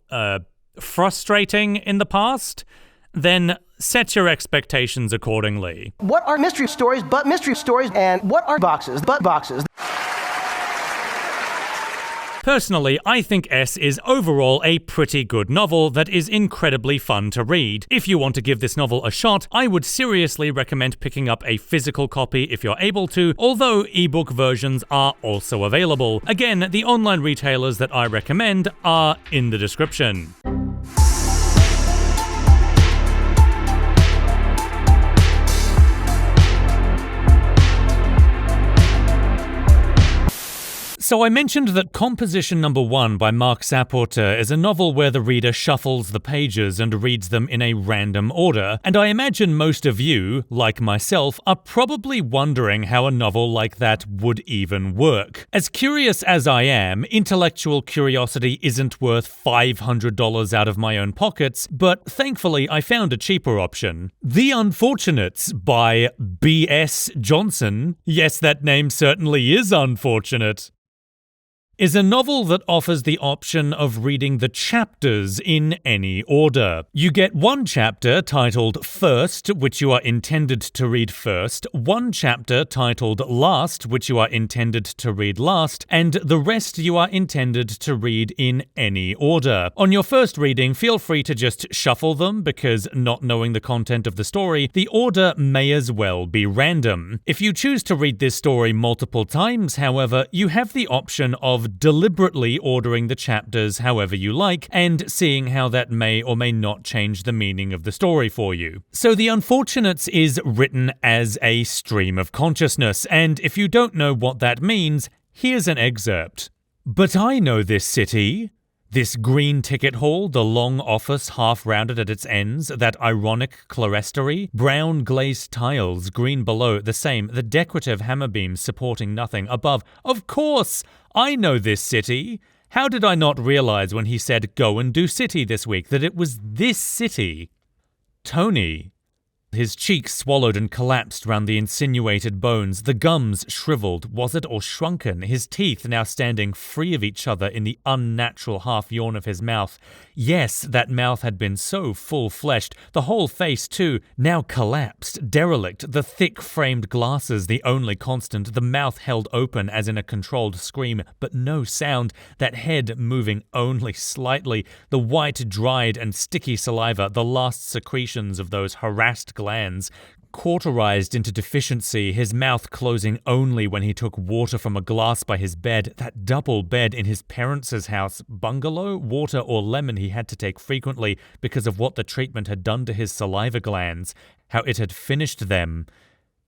A: frustrating in the past, then set your expectations accordingly.
C: What are mystery stories but mystery stories, and what are boxes but boxes?
A: Personally, I think S is overall a pretty good novel that is incredibly fun to read. If you want to give this novel a shot, I would seriously recommend picking up a physical copy if you're able to, although ebook versions are also available. Again, the online retailers that I recommend are in the description. So I mentioned that Composition Number 1 by Mark Saporter is a novel where the reader shuffles the pages and reads them in a random order, and I imagine most of you, like myself, are probably wondering how a novel like that would even work. As curious as I am, intellectual curiosity isn't worth $500 out of my own pockets, but thankfully I found a cheaper option. The Unfortunates by B.S. Johnson, yes, that name certainly is unfortunate, is a novel that offers the option of reading the chapters in any order. You get one chapter titled First, which you are intended to read first, one chapter titled Last, which you are intended to read last, and the rest you are intended to read in any order. On your first reading, feel free to just shuffle them, because not knowing the content of the story, the order may as well be random. If you choose to read this story multiple times, however, you have the option of deliberately ordering the chapters however you like, and seeing how that may or may not change the meaning of the story for you. So The Unfortunates is written as a stream of consciousness, and if you don't know what that means, here's an excerpt. "But I know this city. This green ticket hall, the long office half-rounded at its ends, that ironic clerestory, brown glazed tiles, green below, the same, the decorative hammer beams supporting nothing above. Of course, I know this city. How did I not realize when he said go and do city this week that it was this city? Tony." His cheeks swallowed and collapsed round the insinuated bones, the gums shriveled, was it, or shrunken, his teeth now standing free of each other in the unnatural half-yawn of his mouth. Yes, that mouth had been so full-fleshed, the whole face too, now collapsed, derelict, the thick-framed glasses the only constant, the mouth held open as in a controlled scream, but no sound, that head moving only slightly, the white, dried and sticky saliva, the last secretions of those harassed glands, cauterized into deficiency, his mouth closing only when he took water from a glass by his bed, that double bed in his parents' house, bungalow, water or lemon he had to take frequently because of what the treatment had done to his saliva glands, how it had finished them.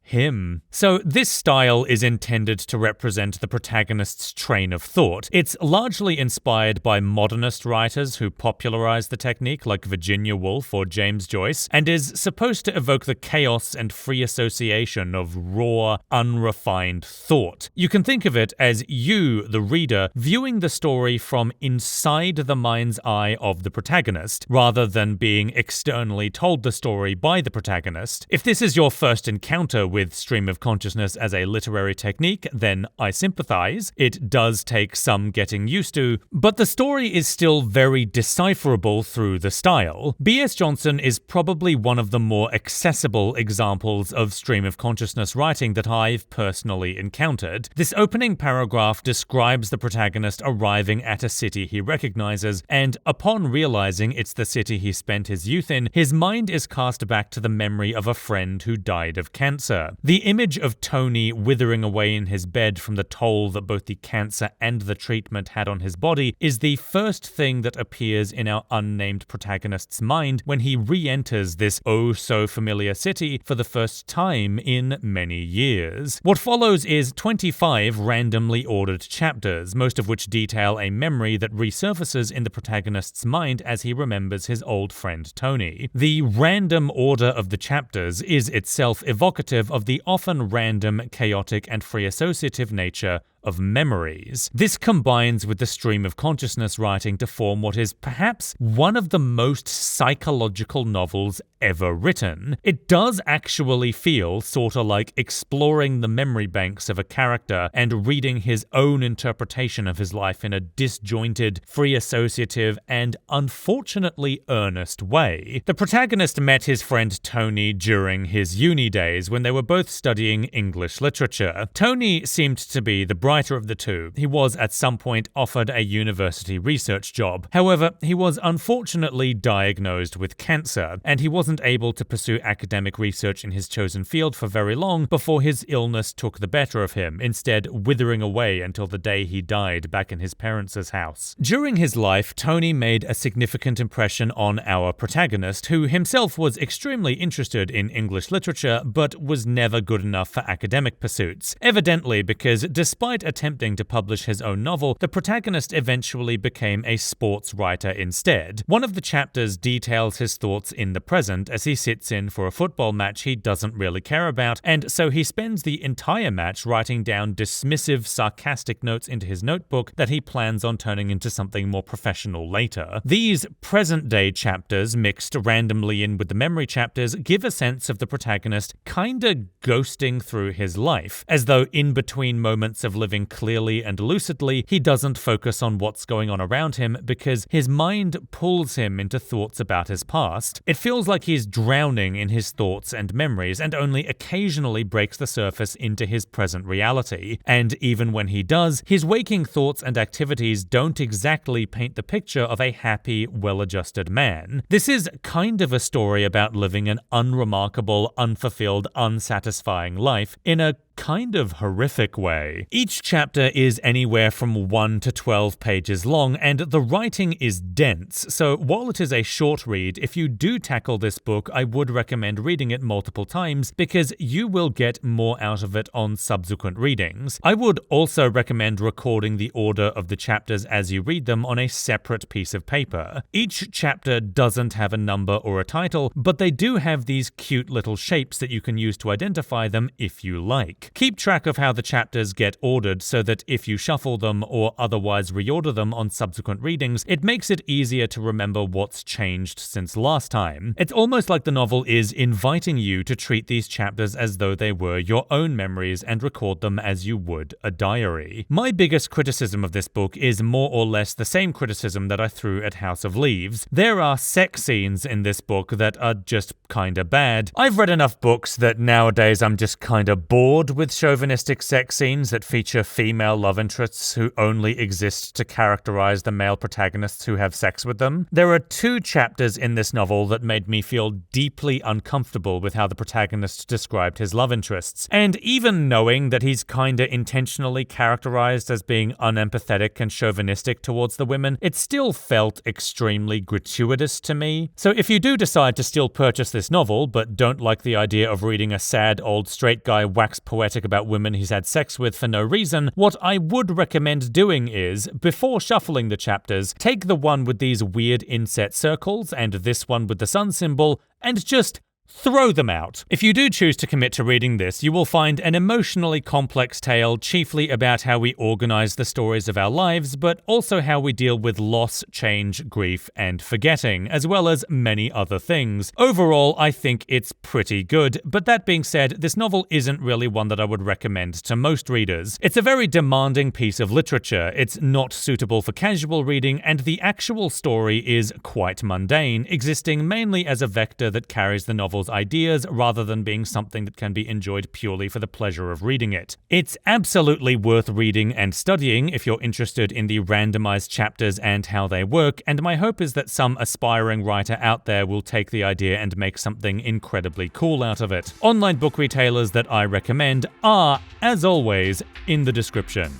A: him. So this style is intended to represent the protagonist's train of thought. It's largely inspired by modernist writers who popularized the technique like Virginia Woolf or James Joyce, and is supposed to evoke the chaos and free association of raw, unrefined thought. You can think of it as you, the reader, viewing the story from inside the mind's eye of the protagonist, rather than being externally told the story by the protagonist. If this is your first encounter with stream of consciousness as a literary technique, then I sympathize. It does take some getting used to, but the story is still very decipherable through the style. B.S. Johnson is probably one of the more accessible examples of stream of consciousness writing that I've personally encountered. This opening paragraph describes the protagonist arriving at a city he recognizes, and upon realizing it's the city he spent his youth in, his mind is cast back to the memory of a friend who died of cancer. The image of Tony withering away in his bed from the toll that both the cancer and the treatment had on his body is the first thing that appears in our unnamed protagonist's mind when he re-enters this oh-so-familiar city for the first time in many years. What follows is 25 randomly ordered chapters, most of which detail a memory that resurfaces in the protagonist's mind as he remembers his old friend Tony. The random order of the chapters is itself evocative of the often random, chaotic, and free associative nature of memories. This combines with the stream of consciousness writing to form what is perhaps one of the most psychological novels ever written. It does actually feel sorta like exploring the memory banks of a character and reading his own interpretation of his life in a disjointed, free associative, and unfortunately earnest way. The protagonist met his friend Tony during his uni days when they were both studying English literature. Tony seemed to be the brighter of the two. He was at some point offered a university research job. However, he was unfortunately diagnosed with cancer, and he wasn't able to pursue academic research in his chosen field for very long before his illness took the better of him, instead withering away until the day he died back in his parents' house. During his life, Tony made a significant impression on our protagonist, who himself was extremely interested in English literature, but was never good enough for academic pursuits. Evidently, because despite attempting to publish his own novel, the protagonist eventually became a sports writer instead. One of the chapters details his thoughts in the present as he sits in for a football match he doesn't really care about, and so he spends the entire match writing down dismissive, sarcastic notes into his notebook that he plans on turning into something more professional later. These present-day chapters, mixed randomly in with the memory chapters, give a sense of the protagonist kinda ghosting through his life, as though in between moments of living clearly and lucidly, he doesn't focus on what's going on around him because his mind pulls him into thoughts about his past. It feels like he's drowning in his thoughts and memories and only occasionally breaks the surface into his present reality. And even when he does, his waking thoughts and activities don't exactly paint the picture of a happy, well-adjusted man. This is kind of a story about living an unremarkable, unfulfilled, unsatisfying life in a kind of horrific way. Each chapter is anywhere from 1 to 12 pages long, and the writing is dense, so while it is a short read, if you do tackle this book, I would recommend reading it multiple times because you will get more out of it on subsequent readings. I would also recommend recording the order of the chapters as you read them on a separate piece of paper. Each chapter doesn't have a number or a title, but they do have these cute little shapes that you can use to identify them if you like. Keep track of how the chapters get ordered so that if you shuffle them or otherwise reorder them on subsequent readings, it makes it easier to remember what's changed since last time. It's almost like the novel is inviting you to treat these chapters as though they were your own memories and record them as you would a diary. My biggest criticism of this book is more or less the same criticism that I threw at House of Leaves. There are sex scenes in this book that are just kinda bad. I've read enough books that nowadays I'm just kinda bored with chauvinistic sex scenes that feature female love interests who only exist to characterize the male protagonists who have sex with them. There are 2 chapters in this novel that made me feel deeply uncomfortable with how the protagonist described his love interests. And even knowing that he's kinda intentionally characterized as being unempathetic and chauvinistic towards the women, it still felt extremely gratuitous to me. So if you do decide to still purchase this novel, but don't like the idea of reading a sad old straight guy wax poetic about women he's had sex with for no reason, what I would recommend doing is, before shuffling the chapters, take the one with these weird inset circles and this one with the sun symbol, and just throw them out. If you do choose to commit to reading this, you will find an emotionally complex tale chiefly about how we organize the stories of our lives, but also how we deal with loss, change, grief, and forgetting, as well as many other things. Overall, I think it's pretty good, but that being said, this novel isn't really one that I would recommend to most readers. It's a very demanding piece of literature, it's not suitable for casual reading, and the actual story is quite mundane, existing mainly as a vector that carries the novel's ideas rather than being something that can be enjoyed purely for the pleasure of reading it. It's absolutely worth reading and studying if you're interested in the randomized chapters and how they work, and my hope is that some aspiring writer out there will take the idea and make something incredibly cool out of it. Online book retailers that I recommend are, as always, in the description.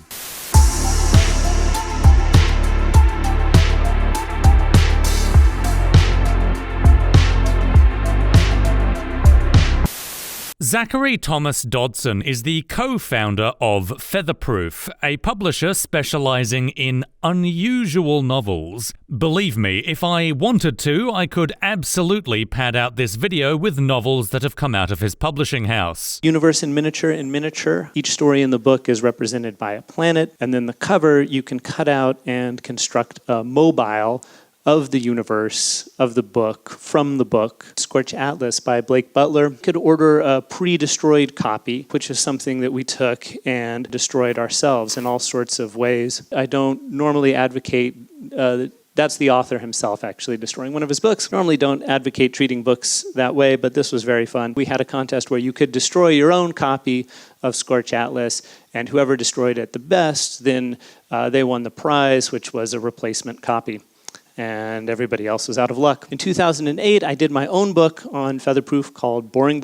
A: Zachary Thomas Dodson is the co-founder of Featherproof, a publisher specializing in unusual novels. Believe me, if I wanted to, I could absolutely pad out this video with novels that have come out of his publishing house.
D: Universe in miniature. Each story in the book is represented by a planet, and then the cover you can cut out and construct a mobile of the universe of the book, from the book. Scorch Atlas by Blake Butler. You could order a pre-destroyed copy, which is something that we took and destroyed ourselves in all sorts of ways. I don't normally advocate, that's the author himself actually destroying one of his books. Normally don't advocate treating books that way, but this was very fun. We had a contest where you could destroy your own copy of Scorch Atlas, and whoever destroyed it the best, then they won the prize, which was a replacement copy. And everybody else was out of luck. In 2008, I did my own book on Featherproof called Boring.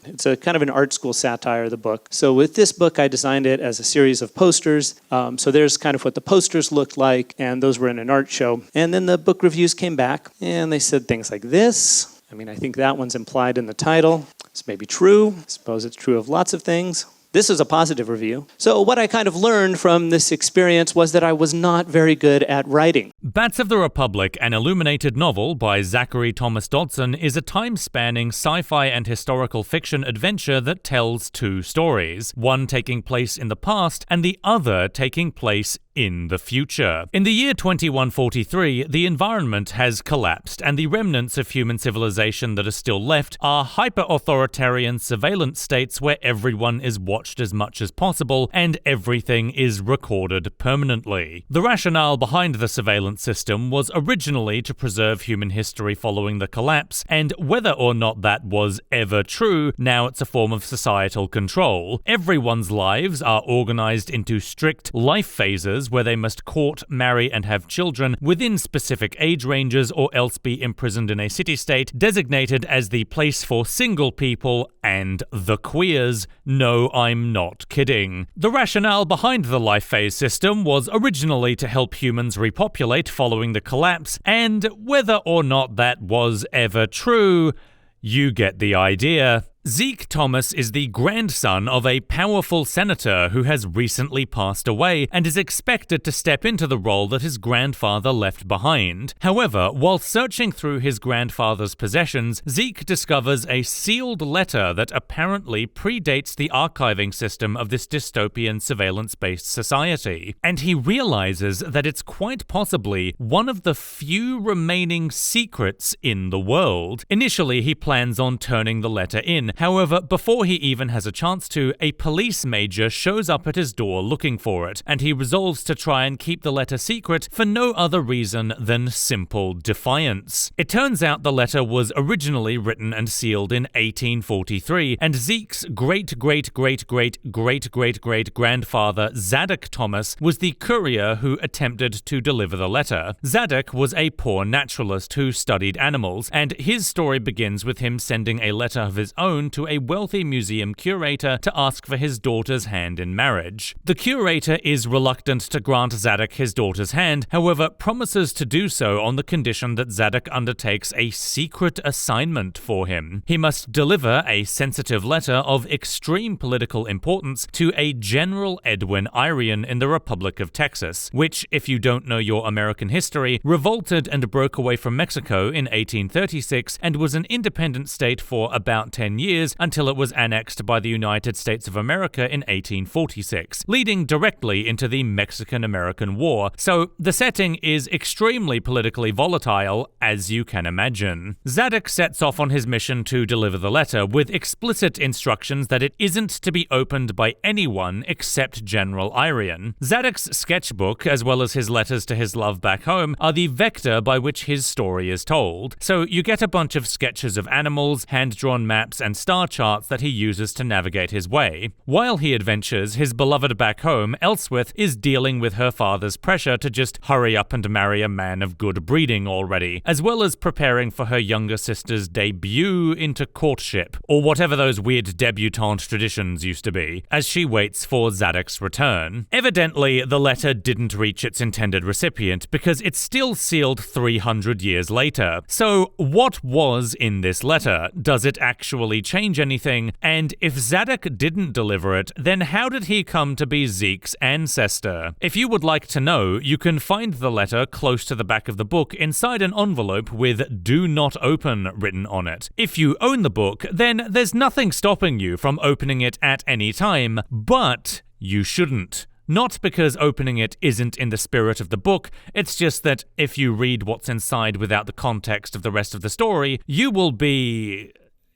D: It's a kind of an art school satire of the book. So with this book, I designed it as a series of posters. So there's kind of what the posters looked like, and those were in an art show. And then the book reviews came back, and they said things like this. I mean, I think that one's implied in the title. It's maybe true. I suppose it's true of lots of things. This is a positive review. So what I kind of learned from this experience was that I was not very good at writing.
A: Bats of the Republic, an illuminated novel by Zachary Thomas Dodson, is a time-spanning sci-fi and historical fiction adventure that tells 2 stories, one taking place in the past and the other taking place in the future. In the year 2143, the environment has collapsed, and the remnants of human civilization that are still left are hyper-authoritarian surveillance states where everyone is watched as much as possible and everything is recorded permanently. The rationale behind the surveillance system was originally to preserve human history following the collapse, and whether or not that was ever true, now it's a form of societal control. Everyone's lives are organized into strict life phases where they must court, marry, and have children within specific age ranges or else be imprisoned in a city-state designated as the place for single people and the queers. No, I'm not kidding. The rationale behind the life phase system was originally to help humans repopulate following the collapse, and whether or not that was ever true, you get the idea. Zeke Thomas is the grandson of a powerful senator who has recently passed away and is expected to step into the role that his grandfather left behind. However, while searching through his grandfather's possessions, Zeke discovers a sealed letter that apparently predates the archiving system of this dystopian surveillance-based society, and he realizes that it's quite possibly one of the few remaining secrets in the world. Initially, he plans on turning the letter in, phone. However, before he even has a chance to, a police major shows up at his door looking for it, and he resolves to try and keep the letter secret for no other reason than simple defiance. It turns out the letter was originally written and sealed in 1843, and Zeke's great-great-great-great-great-great-grandfather, Zadok Thomas, was the courier who attempted to deliver the letter. Zadok was a poor naturalist who studied animals, and his story begins with him sending a letter of his own to a wealthy museum curator to ask for his daughter's hand in marriage. The curator is reluctant to grant Zadok his daughter's hand, however, promises to do so on the condition that Zadok undertakes a secret assignment for him. He must deliver a sensitive letter of extreme political importance to a General Edwin Irian in the Republic of Texas, which, if you don't know your American history, revolted and broke away from Mexico in 1836 and was an independent state for about 10 years until it was annexed by the United States of America in 1846, leading directly into the Mexican-American War, so the setting is extremely politically volatile, as you can imagine. Zadok sets off on his mission to deliver the letter, with explicit instructions that it isn't to be opened by anyone except General Irian. Zadok's sketchbook, as well as his letters to his love back home, are the vector by which his story is told. So you get a bunch of sketches of animals, hand-drawn maps, and star charts that he uses to navigate his way. While he adventures, his beloved back home, Aarseth, is dealing with her father's pressure to just hurry up and marry a man of good breeding already, as well as preparing for her younger sister's debut into courtship, or whatever those weird debutante traditions used to be, as she waits for Zadok's return. Evidently, the letter didn't reach its intended recipient because it's still sealed 300 years later. So, what was in this letter? Does it actually change anything? And if Zadok didn't deliver it, then how did he come to be Zeke's ancestor? If you would like to know, you can find the letter close to the back of the book inside an envelope with "Do Not Open" written on it. If you own the book, then there's nothing stopping you from opening it at any time, but you shouldn't. Not because opening it isn't in the spirit of the book, it's just that if you read what's inside without the context of the rest of the story, you will be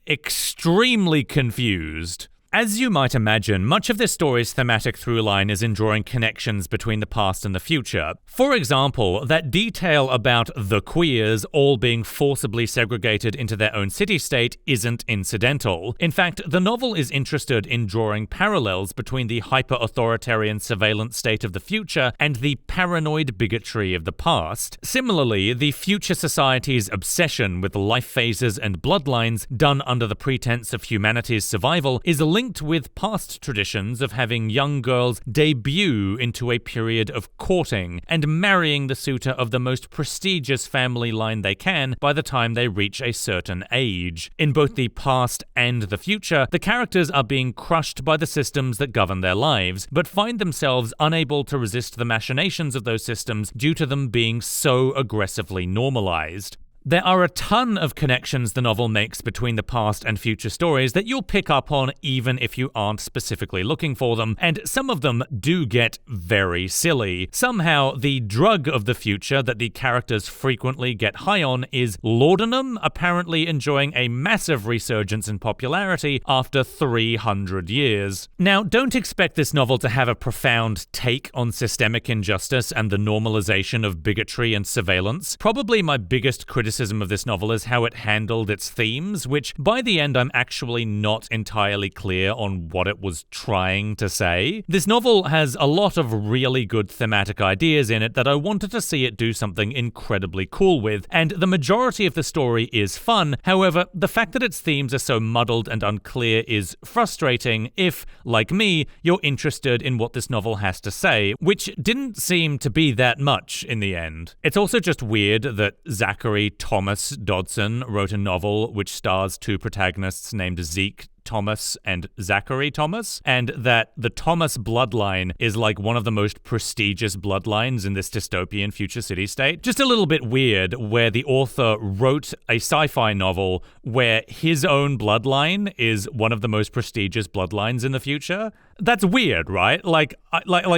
A: extremely confused. As you might imagine, much of this story's thematic through line is in drawing connections between the past and the future. For example, that detail about the queers all being forcibly segregated into their own city-state isn't incidental. In fact, the novel is interested in drawing parallels between the hyper-authoritarian surveillance state of the future and the paranoid bigotry of the past. Similarly, the future society's obsession with life phases and bloodlines, done under the pretense of humanity's survival, is linked with past traditions of having young girls debut into a period of courting and marrying the suitor of the most prestigious family line they can by the time they reach a certain age. In both the past and the future, the characters are being crushed by the systems that govern their lives, but find themselves unable to resist the machinations of those systems due to them being so aggressively normalized. There are a ton of connections the novel makes between the past and future stories that you'll pick up on even if you aren't specifically looking for them, and some of them do get very silly. Somehow, the drug of the future that the characters frequently get high on is laudanum, apparently enjoying a massive resurgence in popularity after 300 years. Now, don't expect this novel to have a profound take on systemic injustice and the normalization of bigotry and surveillance. Probably my biggest criticism of this novel is how it handled its themes, which by the end I'm actually not entirely clear on what it was trying to say. This novel has a lot of really good thematic ideas in it that I wanted to see it do something incredibly cool with, and the majority of the story is fun. However, the fact that its themes are so muddled and unclear is frustrating if, like me, you're interested in what this novel has to say, which didn't seem to be that much in the end. It's also just weird that Zachary Thomas Dodson wrote a novel which stars two protagonists named Zeke, Thomas and Zachary Thomas, and that the Thomas bloodline is like one of the most prestigious bloodlines in this dystopian future city-state. Just a little bit weird where the author wrote a sci-fi novel where his own bloodline is one of the most prestigious bloodlines in the future. That's weird, right? Like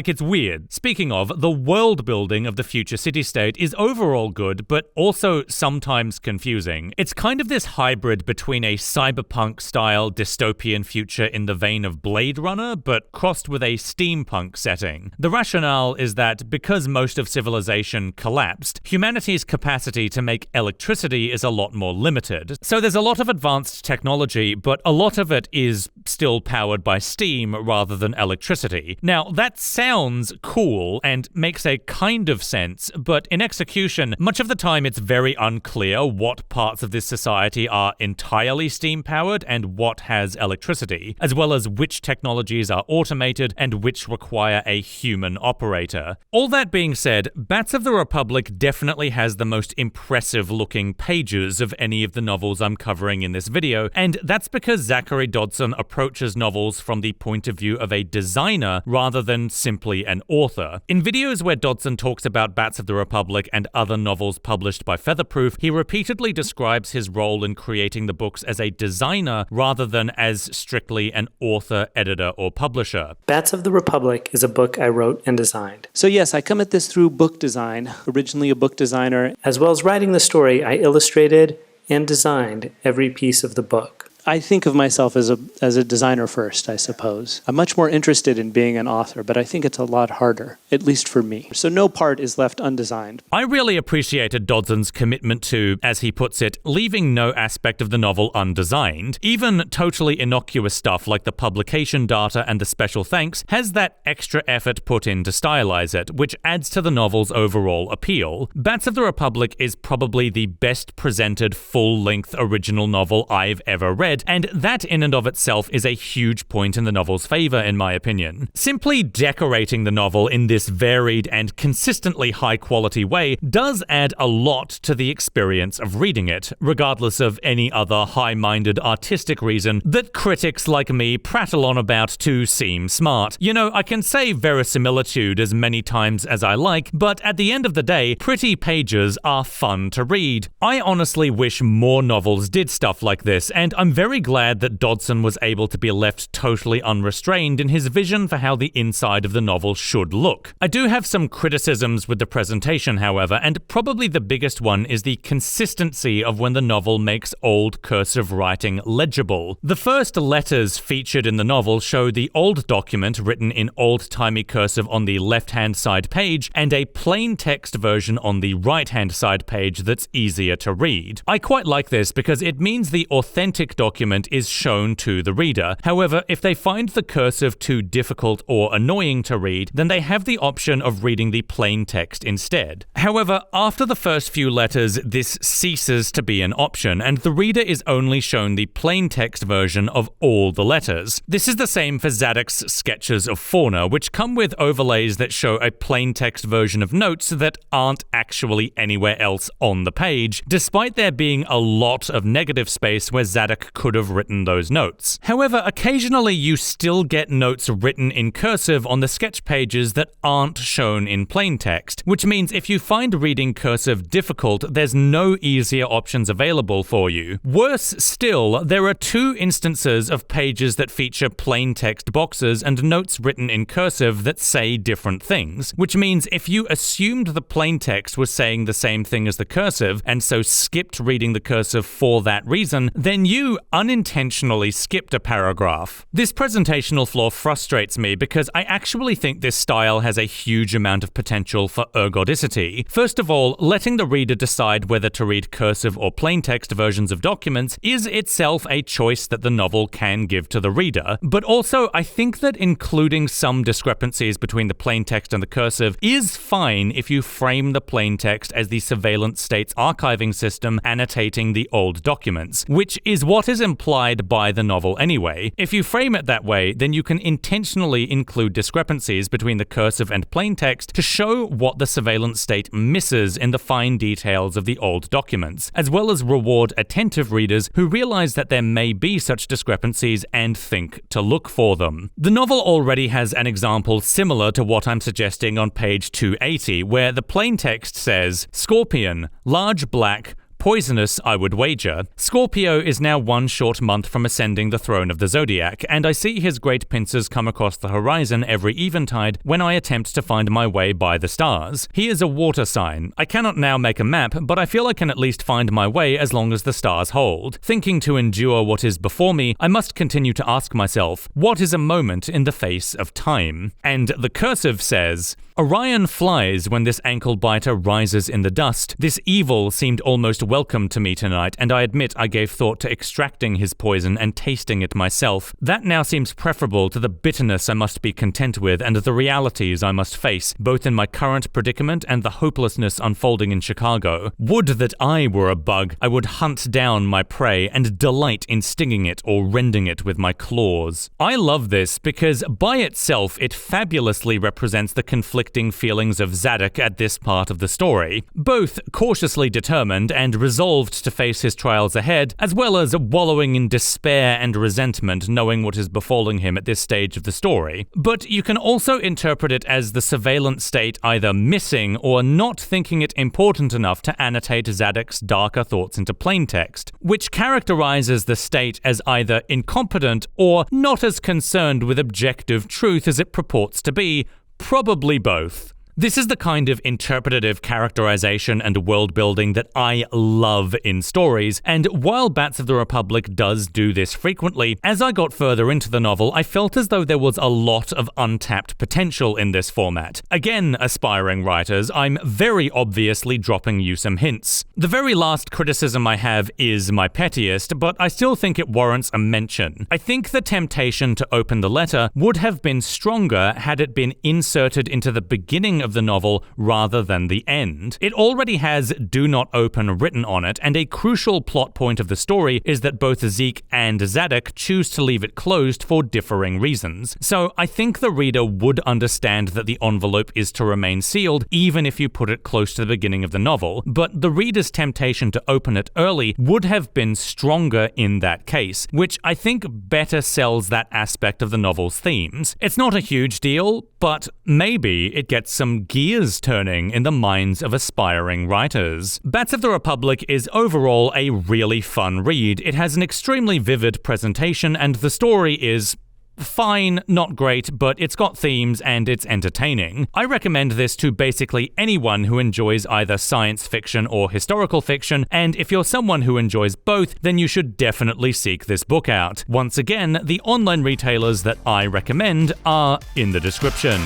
A: it's weird. Speaking of, the world building of the future city-state is overall good, but also sometimes confusing. It's kind of this hybrid between a cyberpunk-style dystopian future in the vein of Blade Runner, but crossed with a steampunk setting. The rationale is that because most of civilization collapsed, humanity's capacity to make electricity is a lot more limited. So there's a lot of advanced technology, but a lot of it is still powered by steam rather than electricity. Now, that sounds cool and makes a kind of sense, but in execution, much of the time it's very unclear what parts of this society are entirely steam-powered and what has electricity, as well as which technologies are automated and which require a human operator. All that being said, Bats of the Republic definitely has the most impressive-looking pages of any of the novels I'm covering in this video, and that's because Zachary Dodson approaches novels from the point of view of a designer rather than simply an author. In videos where Dodson talks about Bats of the Republic and other novels published by Featherproof, he repeatedly describes his role in creating the books as a designer rather than as strictly an author, editor, or publisher.
D: Bats of the Republic is a book I wrote and designed. So yes, I come at this through book design. Originally a book designer. As well as writing the story, I illustrated and designed every piece of the book. I think of myself as a designer first, I suppose. I'm much more interested in being an author, but I think it's a lot harder, at least for me. So no part is left undesigned.
A: I really appreciated Dodson's commitment to, as he puts it, leaving no aspect of the novel undesigned. Even totally innocuous stuff like the publication data and the special thanks has that extra effort put in to stylize it, which adds to the novel's overall appeal. Bats of the Republic is probably the best presented full-length original novel I've ever read, and that in and of itself is a huge point in the novel's favor, in my opinion. Simply decorating the novel in this varied and consistently high-quality way does add a lot to the experience of reading it, regardless of any other high-minded artistic reason that critics like me prattle on about to seem smart. You know, I can say verisimilitude as many times as I like, but at the end of the day, pretty pages are fun to read. I honestly wish more novels did stuff like this, and I'm very glad that Dodson was able to be left totally unrestrained in his vision for how the inside of the novel should look. I do have some criticisms with the presentation, however, and probably the biggest one is the consistency of when the novel makes old cursive writing legible. The first letters featured in the novel show the old document written in old-timey cursive on the left-hand side page and a plain text version on the right-hand side page that's easier to read. I quite like this because it means the authentic document is shown to the reader. However, if they find the cursive too difficult or annoying to read, then they have the option of reading the plain text instead. However, after the first few letters, this ceases to be an option, and the reader is only shown the plain text version of all the letters. This is the same for Zadok's sketches of fauna, which come with overlays that show a plain text version of notes that aren't actually anywhere else on the page, despite there being a lot of negative space where Zadok could have written those notes. However, occasionally you still get notes written in cursive on the sketch pages that aren't shown in plain text, which means if you find reading cursive difficult, there's no easier options available for you. Worse still, there are 2 instances of pages that feature plain text boxes and notes written in cursive that say different things, which means if you assumed the plain text was saying the same thing as the cursive and so skipped reading the cursive for that reason, then you unintentionally skipped a paragraph. This presentational flaw frustrates me because I actually think this style has a huge amount of potential for ergodicity. First of all, letting the reader decide whether to read cursive or plain text versions of documents is itself a choice that the novel can give to the reader, but also I think that including some discrepancies between the plain text and the cursive is fine if you frame the plain text as the surveillance state's archiving system annotating the old documents, which is what is is implied by the novel anyway. If you frame it that way, then you can intentionally include discrepancies between the cursive and plain text to show what the surveillance state misses in the fine details of the old documents, as well as reward attentive readers who realize that there may be such discrepancies and think to look for them. The novel already has an example similar to what I'm suggesting on page 280, where the plain text says, "Scorpion, large black, poisonous, I would wager. Scorpio is now 1 short month from ascending the throne of the zodiac, and I see his great pincers come across the horizon every eventide when I attempt to find my way by the stars. He is a water sign. I cannot now make a map, but I feel I can at least find my way as long as the stars hold. Thinking to endure what is before me, I must continue to ask myself, what is a moment in the face of time?" And the cursive says, "Orion flies when this ankle biter rises in the dust. This evil seemed almost welcome to me tonight, and I admit I gave thought to extracting his poison and tasting it myself. That now seems preferable to the bitterness I must be content with and the realities I must face, both in my current predicament and the hopelessness unfolding in Chicago. Would that I were a bug. I would hunt down my prey and delight in stinging it or rending it with my claws." I love this because by itself it fabulously represents the conflicting feelings of Zadok at this part of the story, both cautiously determined and resolved to face his trials ahead, as well as wallowing in despair and resentment knowing what is befalling him at this stage of the story. But you can also interpret it as the surveillance state either missing or not thinking it important enough to annotate Zadok's darker thoughts into plain text, which characterizes the state as either incompetent or not as concerned with objective truth as it purports to be, probably both. This is the kind of interpretative characterization and world building that I love in stories, and while Bats of the Republic does do this frequently, as I got further into the novel, I felt as though there was a lot of untapped potential in this format. Again, aspiring writers, I'm very obviously dropping you some hints. The very last criticism I have is my pettiest, but I still think it warrants a mention. I think the temptation to open the letter would have been stronger had it been inserted into the beginning of the novel rather than the end. It already has "do not open" written on it, and a crucial plot point of the story is that both Zeke and Zadok choose to leave it closed for differing reasons. So I think the reader would understand that the envelope is to remain sealed even if you put it close to the beginning of the novel, but the reader's temptation to open it early would have been stronger in that case, which I think better sells that aspect of the novel's themes. It's not a huge deal, but maybe it gets some gears turning in the minds of aspiring writers. Bats of the Republic is overall a really fun read. It has an extremely vivid presentation, and the story is fine, not great, but it's got themes and it's entertaining. I recommend this to basically anyone who enjoys either science fiction or historical fiction, and if you're someone who enjoys both, then you should definitely seek this book out. Once again, the online retailers that I recommend are in the description.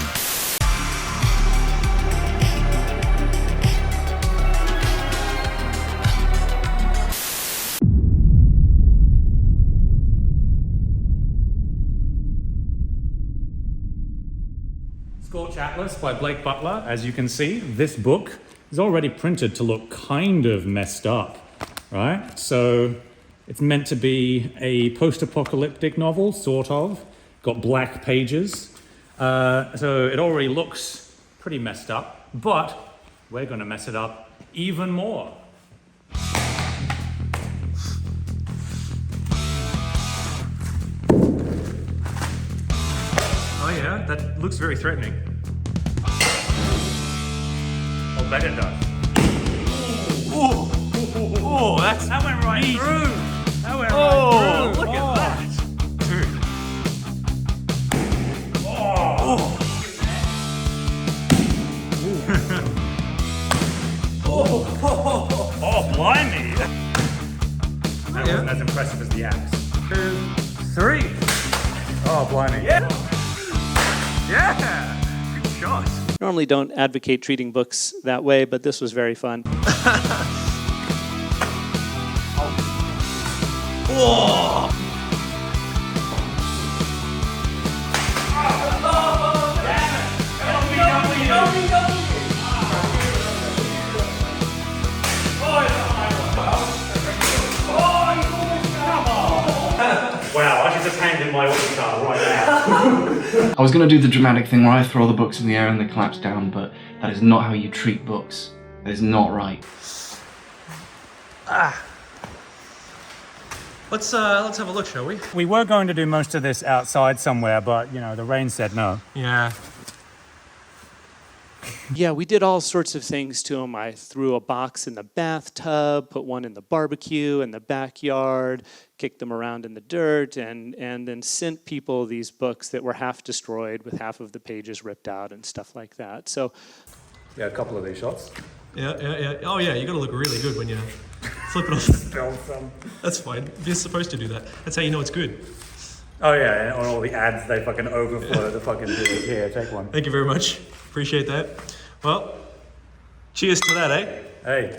A: Scorch Atlas by Blake Butler. As you can see, this book is already printed to look kind of messed up, right? So it's meant to be a post-apocalyptic novel, sort of. Got black pages. So it already looks pretty messed up, but we're going to mess it up even more. Oh yeah, that looks very threatening. I'll bet it does. Oh, that went right through. That went right through. Look at that. Dude. Oh, blimey. That wasn't as impressive as the axe. 2, 3. Oh, blimey. Yeah. Yeah! Good shot.
D: Normally don't advocate treating books that way, but this was very fun.
E: Whoa!
A: I'm just handing my guitar right now.
E: I was going to do the dramatic thing where I throw the books in the air and they collapse down, but that is not how you treat books. That is not right.
F: Let's have a look, shall we?
A: We were going to do most of this outside somewhere, but, the rain said no.
F: Yeah.
D: Yeah, we did all sorts of things to him. I threw a box in the bathtub, put one in the barbecue in the backyard, kicked them around in the dirt, and then sent people these books that were half destroyed with half of the pages ripped out and stuff like that. So,
A: yeah, a couple of these shots.
F: Yeah. Oh yeah, you gotta look really good when you flip it off. That's fine. You're supposed to do that. That's how you know it's good.
A: Oh yeah, and on all the ads they fucking overflow the fucking thing. Here, take one.
F: Thank you very much. Appreciate that. Well, cheers to that, eh?
A: Hey.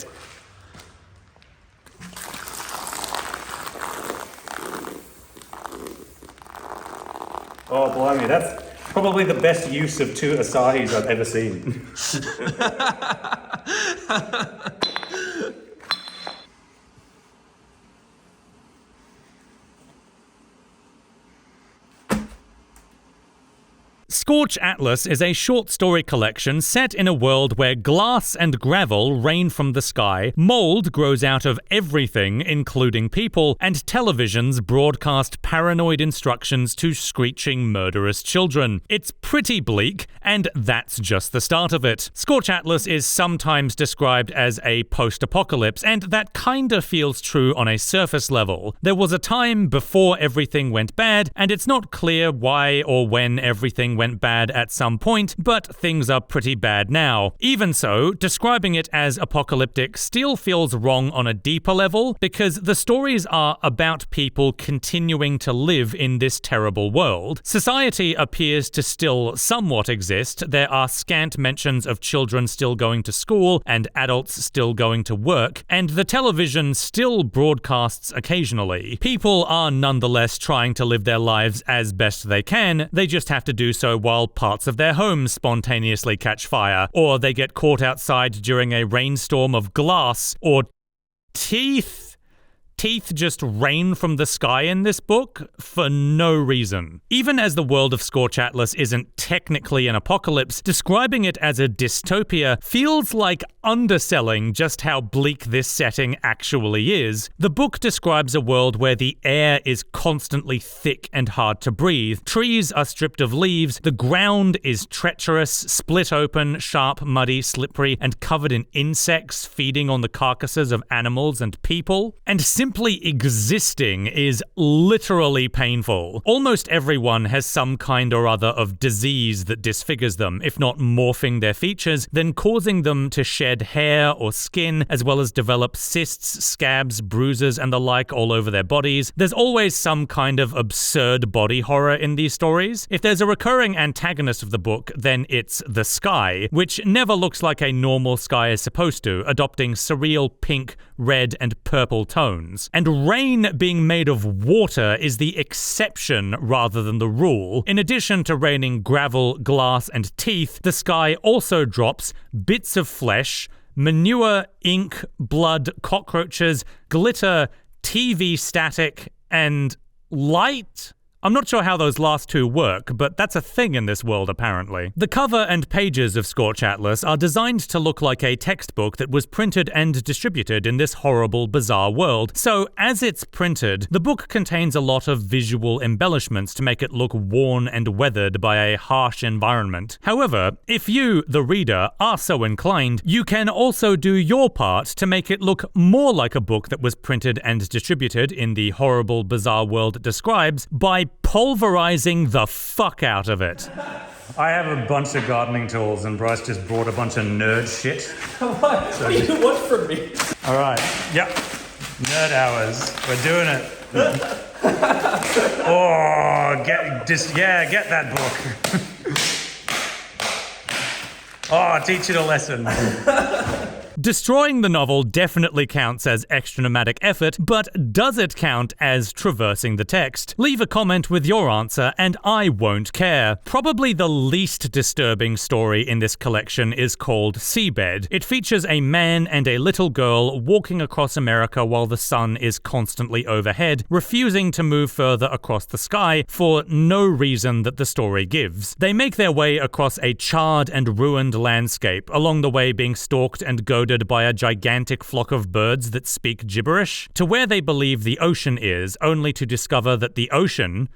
A: Oh, blimey, that's probably the best use of 2 Asahis I've ever seen. Scorch Atlas is a short story collection set in a world where glass and gravel rain from the sky, mold grows out of everything, including people, and televisions broadcast paranoid instructions to screeching, murderous children. It's pretty bleak, and that's just the start of it. Scorch Atlas is sometimes described as a post-apocalypse, and that kinda feels true on a surface level. There was a time before everything went bad, and it's not clear why or when everything went bad at some point, but things are pretty bad now. Even so, describing it as apocalyptic still feels wrong on a deeper level, because the stories are about people continuing to live in this terrible world. Society appears to still somewhat exist. There are scant mentions of children still going to school and adults still going to work, and the television still broadcasts occasionally. People are nonetheless trying to live their lives as best they can. They just have to do so while parts of their homes spontaneously catch fire, or they get caught outside during a rainstorm of glass, or teeth. Teeth just rain from the sky in this book for no reason. Even as the world of Scorch Atlas isn't technically an apocalypse, describing it as a dystopia feels like underselling just how bleak this setting actually is. The book describes a world where the air is constantly thick and hard to breathe. Trees are stripped of leaves, the ground is treacherous, split open, sharp, muddy, slippery, and covered in insects feeding on the carcasses of animals and people. And simply existing is literally painful. Almost everyone has some kind or other of disease that disfigures them, if not morphing their features, then causing them to shed hair or skin, as well as develop cysts, scabs, bruises, and the like all over their bodies. There's always some kind of absurd body horror in these stories. If there's a recurring antagonist of the book, then it's the sky, which never looks like a normal sky is supposed to, adopting surreal pink, red, and purple tones. And rain being made of water is the exception rather than the rule. In addition to raining gravel, glass, and teeth, the sky also drops bits of flesh, manure, ink, blood, cockroaches, glitter, TV static, and light? I'm not sure how those last 2 work, but that's a thing in this world apparently. The cover and pages of Scorch Atlas are designed to look like a textbook that was printed and distributed in this horrible, bizarre world. So, as it's printed, the book contains a lot of visual embellishments to make it look worn and weathered by a harsh environment. However, if you, the reader, are so inclined, you can also do your part to make it look more like a book that was printed and distributed in the horrible, bizarre world it describes by pulverizing the fuck out of it. I have a bunch of gardening tools and Bryce just brought a bunch of nerd shit.
F: What do you want from me?
A: All right, yep, nerd hours, we're doing it. Get that book. Oh, teach it a lesson. Destroying the novel definitely counts as extra-dramatic effort, but does it count as traversing the text? Leave a comment with your answer and I won't care. Probably the least disturbing story in this collection is called Seabed. It features a man and a little girl walking across America while the sun is constantly overhead, refusing to move further across the sky for no reason that the story gives. They make their way across a charred and ruined landscape, along the way being stalked and goaded by a gigantic flock of birds that speak gibberish, to where they believe the ocean is, only to discover that the ocean,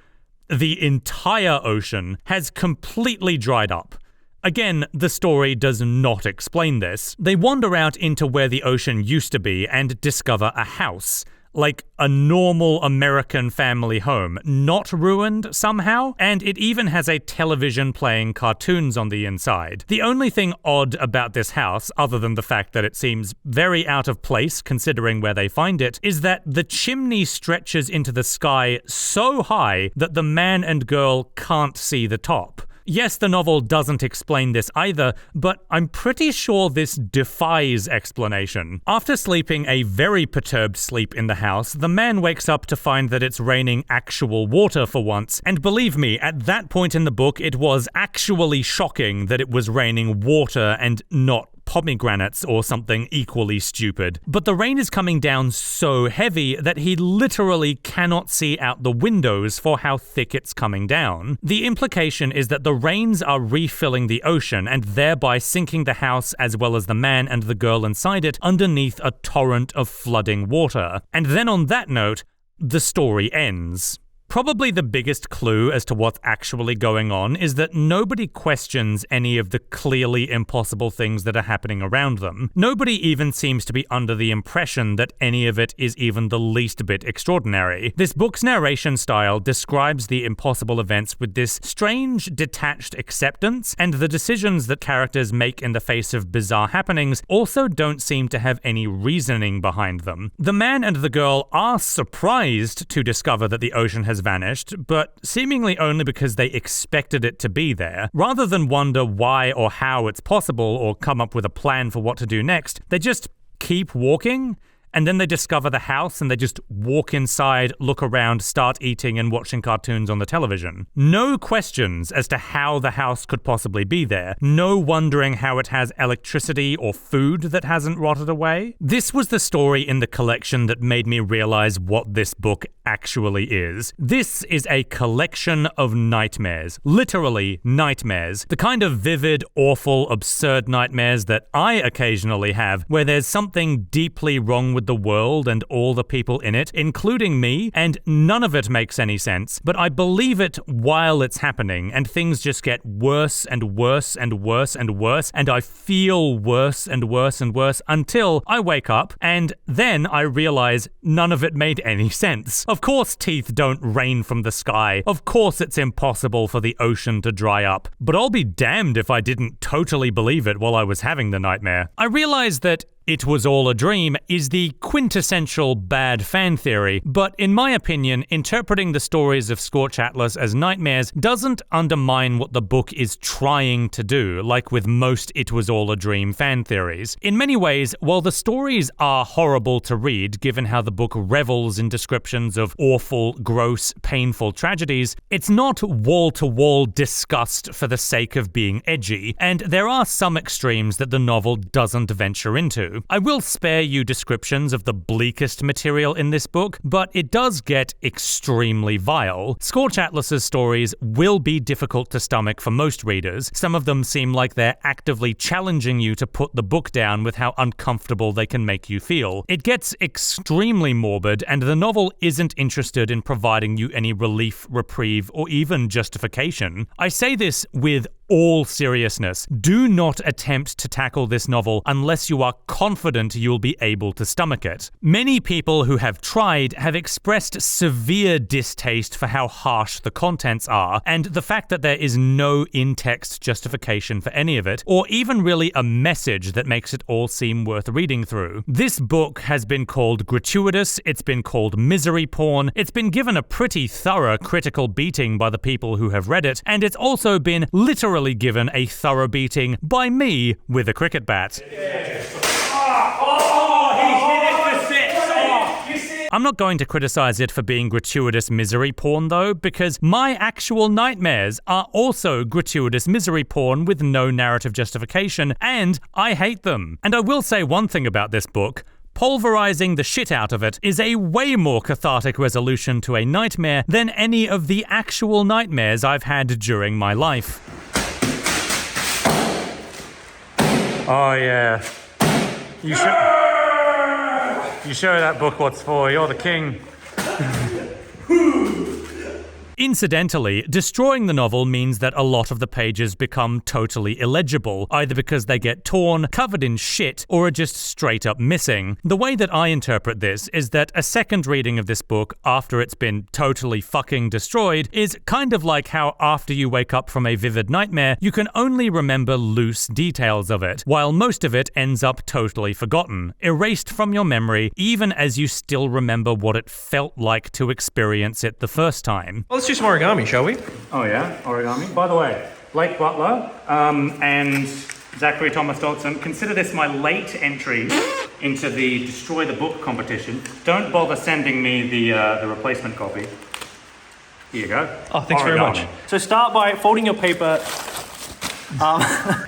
A: the entire ocean, has completely dried up. Again, the story does not explain this. They wander out into where the ocean used to be and discover a house. Like a normal American family home, not ruined somehow, and it even has a television playing cartoons on the inside. The only thing odd about this house, other than the fact that it seems very out of place considering where they find it, is that the chimney stretches into the sky so high that the man and girl can't see the top. Yes, the novel doesn't explain this either, but I'm pretty sure this defies explanation. After sleeping a very perturbed sleep in the house, the man wakes up to find that it's raining actual water for once, and believe me, at that point in the book, it was actually shocking that it was raining water and not pomegranates or something equally stupid. But the rain is coming down so heavy that he literally cannot see out the windows for how thick it's coming down. The implication is that the rains are refilling the ocean and thereby sinking the house as well as the man and the girl inside it underneath a torrent of flooding water. And then on that note, the story ends. Probably the biggest clue as to what's actually going on is that nobody questions any of the clearly impossible things that are happening around them. Nobody even seems to be under the impression that any of it is even the least bit extraordinary. This book's narration style describes the impossible events with this strange, detached acceptance, and the decisions that characters make in the face of bizarre happenings also don't seem to have any reasoning behind them. The man and the girl are surprised to discover that the ocean has vanished, but seemingly only because they expected it to be there. Rather than wonder why or how it's possible or come up with a plan for what to do next, they just keep walking, and then they discover the house and they just walk inside, look around, start eating and watching cartoons on the television. No questions as to how the house could possibly be there. No wondering how it has electricity or food that hasn't rotted away. This was the story in the collection that made me realize what this book actually is. This is a collection of nightmares. Literally nightmares. The kind of vivid, awful, absurd nightmares that I occasionally have, where there's something deeply wrong with the world and all the people in it, including me, and none of it makes any sense, but I believe it while it's happening, and things just get worse and worse and worse and worse, and I feel worse and worse and worse until I wake up, and then I realize none of it made any sense. Of course teeth don't rain from the sky. Of course it's impossible for the ocean to dry up. But I'll be damned if I didn't totally believe it while I was having the nightmare. I realized that it was all a dream is the quintessential bad fan theory, but in my opinion, interpreting the stories of Scorch Atlas as nightmares doesn't undermine what the book is trying to do, like with most it was all a dream fan theories. In many ways, while the stories are horrible to read, given how the book revels in descriptions of awful, gross, painful tragedies, it's not wall-to-wall disgust for the sake of being edgy, and there are some extremes that the novel doesn't venture into. I will spare you descriptions of the bleakest material in this book, but it does get extremely vile. Scorch Atlas's stories will be difficult to stomach for most readers. Some of them seem like they're actively challenging you to put the book down with how uncomfortable they can make you feel. It gets extremely morbid, and the novel isn't interested in providing you any relief, reprieve, or even justification. I say this with all seriousness. Do not attempt to tackle this novel unless you are confident you'll be able to stomach it. Many people who have tried have expressed severe distaste for how harsh the contents are, and the fact that there is no in-text justification for any of it, or even really a message that makes it all seem worth reading through. This book has been called gratuitous, it's been called misery porn, it's been given a pretty thorough critical beating by the people who have read it, and it's also been literally literally given a thorough beating by me with a cricket bat. I'm not going to criticize it for being gratuitous misery porn though, because my actual nightmares are also gratuitous misery porn with no narrative justification, and I hate them. And I will say one thing about this book. Pulverizing the shit out of it is a way more cathartic resolution to a nightmare than any of the actual nightmares I've had during my life. Oh yeah. You show that book what's for, you're the king. Incidentally, destroying the novel means that a lot of the pages become totally illegible, either because they get torn, covered in shit, or are just straight up missing. The way that I interpret this is that a second reading of this book after it's been totally fucking destroyed is kind of like how after you wake up from a vivid nightmare, you can only remember loose details of it, while most of it ends up totally forgotten, erased from your memory, even as you still remember what it felt like to experience it the first time.
F: Let's do some origami, shall we?
A: Oh yeah, origami. By the way, Blake Butler and Zachary Thomas Dodson, consider this my late entry into the Destroy the Book competition. Don't bother sending me the replacement copy. Here you go.
F: Oh, thanks very much. So start by folding your paper.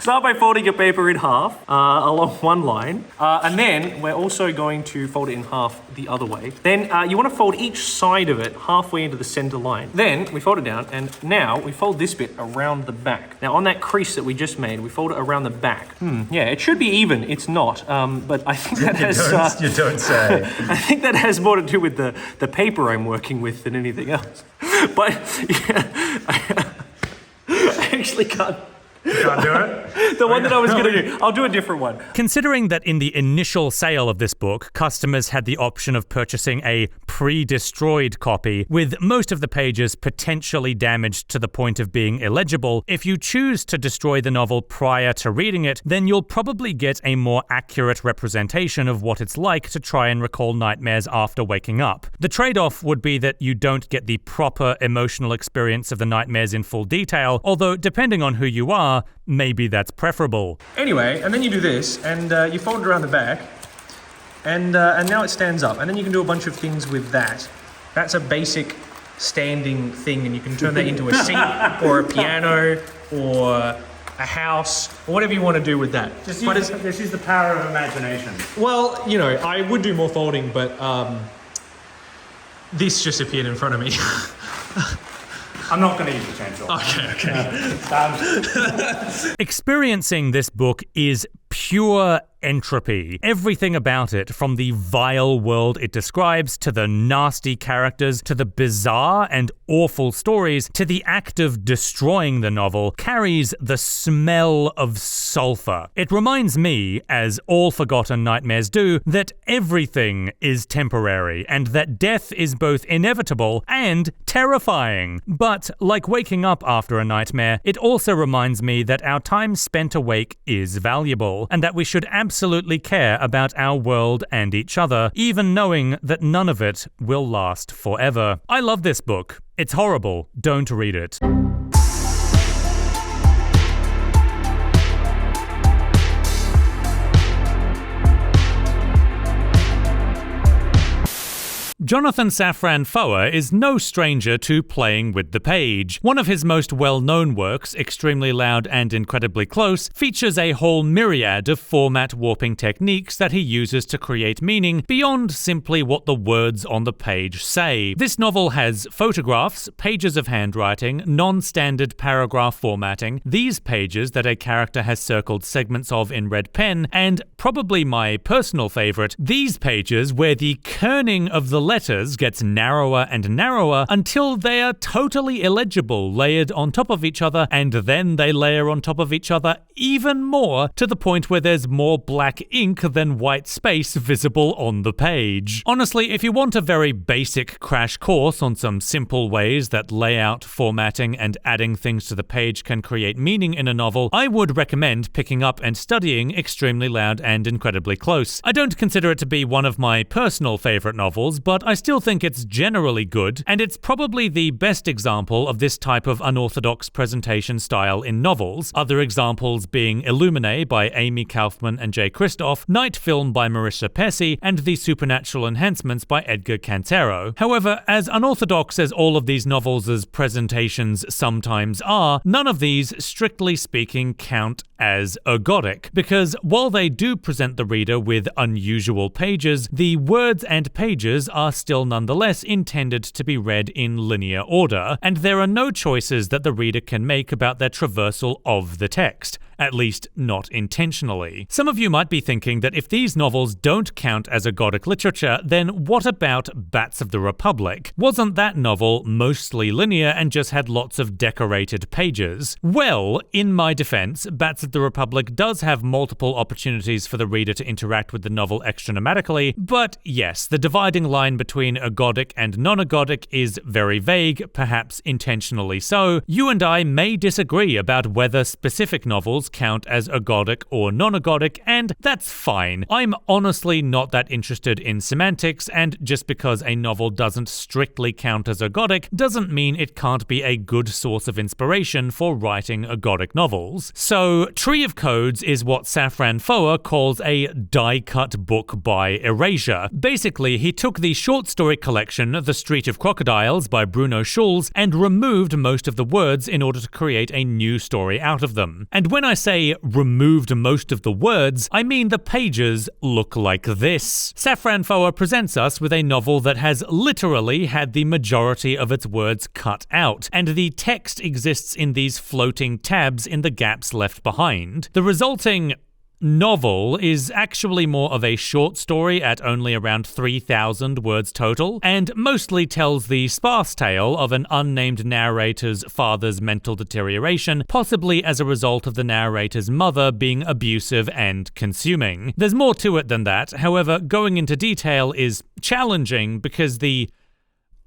F: Start by folding your paper in half along one line, and then we're also going to fold it in half the other way. Then you want to fold each side of it halfway into the center line. Then we fold it down, and now we fold this bit around the back. Now on that crease that we just made, we fold it around the back. Yeah, it should be even. It's not, but I think that has.
G: You don't say.
F: I think that has more to do with the paper I'm working with than anything else. But yeah, I actually can't.
A: You can't do it?
F: The one that I was going to do. I'll do a different one.
A: Considering that in the initial sale of this book, customers had the option of purchasing a pre-destroyed copy, with most of the pages potentially damaged to the point of being illegible, if you choose to destroy the novel prior to reading it, then you'll probably get a more accurate representation of what it's like to try and recall nightmares after waking up. The trade-off would be that you don't get the proper emotional experience of the nightmares in full detail, although depending on who you are, maybe that's preferable.
F: Anyway, and then you do this, and you fold it around the back, and now it stands up. And then you can do a bunch of things with that. That's a basic standing thing, and you can turn that into a seat, or a piano, or a house, or whatever you want to do with that.
A: Just use the power of imagination.
F: Well, you know, I would do more folding, but this just appeared in front of me.
A: I'm not going to use the chainsaw.
F: Okay.
A: Experiencing this book is pure entropy. Everything about it, from the vile world it describes, to the nasty characters, to the bizarre and awful stories, to the act of destroying the novel, carries the smell of sulfur. It reminds me, as all forgotten nightmares do, that everything is temporary, and that death is both inevitable and terrifying. But, like waking up after a nightmare, it also reminds me that our time spent awake is valuable, and that we should absolutely care about our world and each other, even knowing that none of it will last forever. I love this book. It's horrible. Don't read it. Jonathan Safran Foer is no stranger to playing with the page. One of his most well-known works, Extremely Loud and Incredibly Close, features a whole myriad of format warping techniques that he uses to create meaning beyond simply what the words on the page say. This novel has photographs, pages of handwriting, non-standard paragraph formatting, these pages that a character has circled segments of in red pen, and probably my personal favorite, these pages where the kerning of the letters gets narrower and narrower until they are totally illegible, layered on top of each other, and then they layer on top of each other even more, to the point where there's more black ink than white space visible on the page. Honestly, if you want a very basic crash course on some simple ways that layout, formatting, and adding things to the page can create meaning in a novel, I would recommend picking up and studying Extremely Loud and Incredibly Close. I don't consider it to be one of my personal favorite novels, but I still think it's generally good, and it's probably the best example of this type of unorthodox presentation style in novels, other examples being Illuminae by Amy Kaufman and Jay Kristoff, Night Film by Marissa Pesce, and The Supernatural Enhancements by Edgar Cantero. However, as unorthodox as all of these novels' presentations sometimes are, none of these, strictly speaking, count as ergodic, because while they do present the reader with unusual pages, the words and pages are still nonetheless intended to be read in linear order, and there are no choices that the reader can make about their traversal of the text. At least, not intentionally. Some of you might be thinking that if these novels don't count as ergodic literature, then what about Bats of the Republic? Wasn't that novel mostly linear and just had lots of decorated pages? Well, in my defense, Bats of the Republic does have multiple opportunities for the reader to interact with the novel extragrammatically, but yes, the dividing line between ergodic and non-ergodic is very vague, perhaps intentionally so. You and I may disagree about whether specific novels count as ergodic or non-ergodic, and that's fine. I'm honestly not that interested in semantics, and just because a novel doesn't strictly count as ergodic doesn't mean it can't be a good source of inspiration for writing ergodic novels. So, Tree of Codes is what Safran Foer calls a die-cut book by erasure. Basically, he took the short story collection The Street of Crocodiles by Bruno Schulz and removed most of the words in order to create a new story out of them. And when I say removed most of the words, I mean the pages look like this. Safran Foer presents us with a novel that has literally had the majority of its words cut out, and the text exists in these floating tabs in the gaps left behind. The resulting novel is actually more of a short story at only around 3,000 words total, and mostly tells the sparse tale of an unnamed narrator's father's mental deterioration, possibly as a result of the narrator's mother being abusive and consuming. There's more to it than that, however, going into detail is challenging because the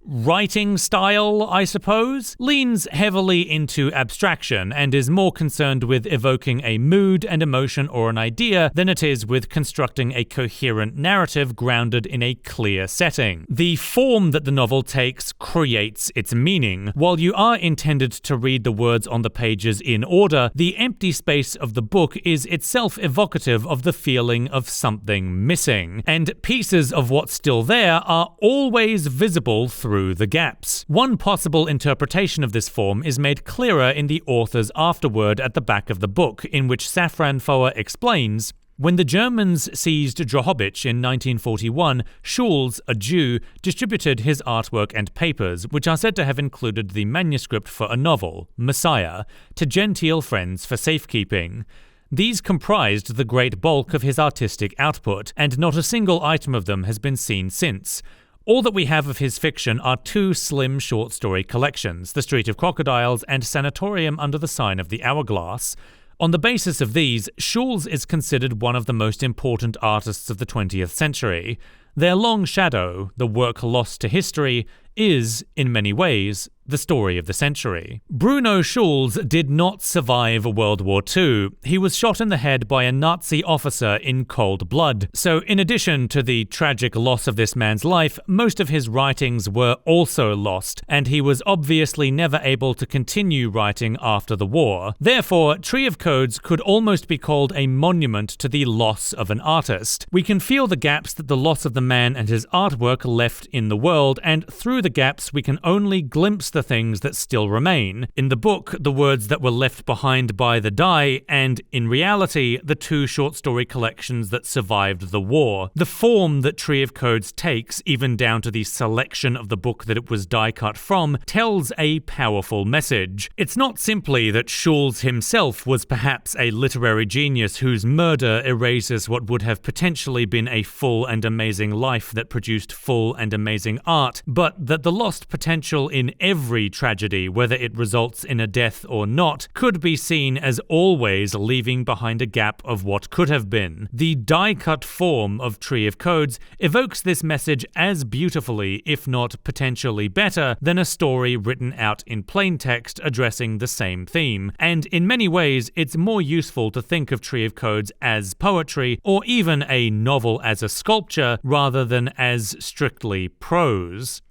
A: writing style, I suppose, leans heavily into abstraction and is more concerned with evoking a mood and emotion or an idea than it is with constructing a coherent narrative grounded in a clear setting. The form that the novel takes creates its meaning. While you are intended to read the words on the pages in order, the empty space of the book is itself evocative of the feeling of something missing, and pieces of what's still there are always visible through the gaps. One possible interpretation of this form is made clearer in the author's afterword at the back of the book, in which Safran Foer explains, when the Germans seized Drohobych in 1941, Schulz, a Jew, distributed his artwork and papers, which are said to have included the manuscript for a novel, Messiah, to genteel friends for safekeeping. These comprised the great bulk of his artistic output, and not a single item of them has been seen since. All that we have of his fiction are two slim short story collections, The Street of Crocodiles and Sanatorium Under the Sign of the Hourglass. On the basis of these, Schulz is considered one of the most important artists of the 20th century. Their long shadow, the work lost to history, is, in many ways, the story of the century. Bruno Schulz did not survive World War II. He was shot in the head by a Nazi officer in cold blood. So in addition to the tragic loss of this man's life, most of his writings were also lost, and he was obviously never able to continue writing after the war. Therefore, Tree of Codes could almost be called a monument to the loss of an artist. We can feel the gaps that the loss of the man and his artwork left in the world, and through the gaps we can only glimpse the things that still remain. In the book, the words that were left behind by the die, and in reality, the two short story collections that survived the war. The form that Tree of Codes takes, even down to the selection of the book that it was die cut from, tells a powerful message. It's not simply that Schulz himself was perhaps a literary genius whose murder erases what would have potentially been a full and amazing life that produced full and amazing art, but that the lost potential in every tragedy, whether it results in a death or not, could be seen as always leaving behind a gap of what could have been. The die-cut form of Tree of Codes evokes this message as beautifully, if not potentially better, than a story written out in plain text addressing the same theme. And in many ways, it's more useful to think of Tree of Codes as poetry, or even a novel as a sculpture, rather than as strictly prose.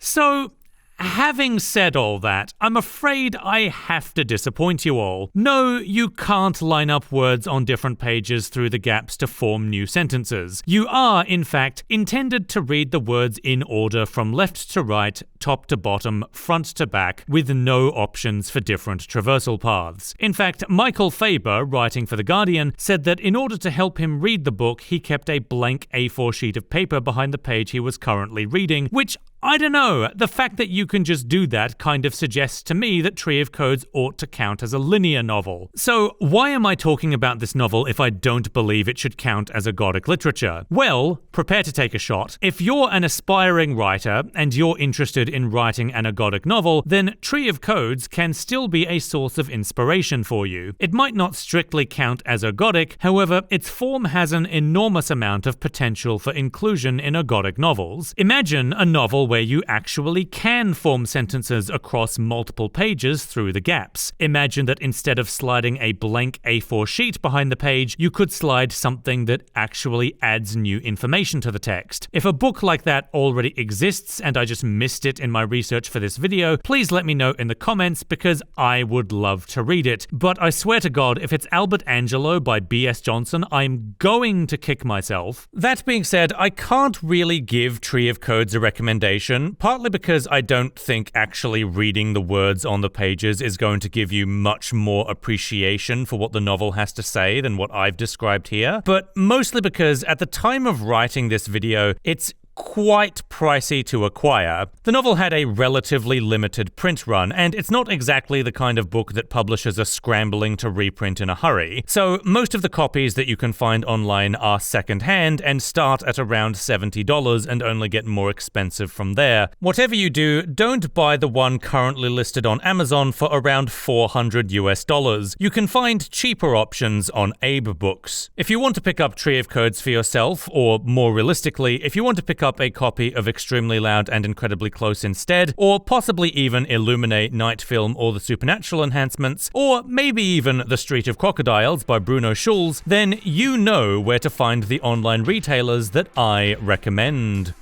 A: So, having said all that, I'm afraid I have to disappoint you all. No, you can't line up words on different pages through the gaps to form new sentences. You are, in fact, intended to read the words in order from left to right, top to bottom, front to back, with no options for different traversal paths. In fact, Michael Faber, writing for The Guardian, said that in order to help him read the book, he kept a blank A4 sheet of paper behind the page he was currently reading, which I don't know, the fact that you can just do that kind of suggests to me that Tree of Codes ought to count as a linear novel. So why am I talking about this novel if I don't believe it should count as Ergodic literature? Well, prepare to take a shot. If you're an aspiring writer and you're interested in writing an Ergodic novel, then Tree of Codes can still be a source of inspiration for you. It might not strictly count as Ergodic, however, its form has an enormous amount of potential for inclusion in Ergodic novels. Imagine a novel where you actually can form sentences across multiple pages through the gaps. Imagine that instead of sliding a blank A4 sheet behind the page, you could slide something that actually adds new information to the text. If a book like that already exists and I just missed it in my research for this video, please let me know in the comments because I would love to read it. But I swear to God, if it's Albert Angelo by B.S. Johnson, I'm going to kick myself. That being said, I can't really give Tree of Codes a recommendation, partly because I don't think actually reading the words on the pages is going to give you much more appreciation for what the novel has to say than what I've described here, but mostly because at the time of writing this video, it's quite pricey to acquire. The novel had a relatively limited print run, and it's not exactly the kind of book that publishers are scrambling to reprint in a hurry. So most of the copies that you can find online are secondhand and start at around $70 and only get more expensive from there. Whatever you do, don't buy the one currently listed on Amazon for around $400 US. You can find cheaper options on Audiobooks. If you want to pick up Tree of Codes for yourself, or more realistically, if you want to pick up a copy of Extremely Loud and Incredibly Close instead, or possibly even Illuminate, Night Film, or the Supernatural enhancements, or maybe even The Street of Crocodiles by Bruno Schulz, then you know where to find the online retailers that I recommend.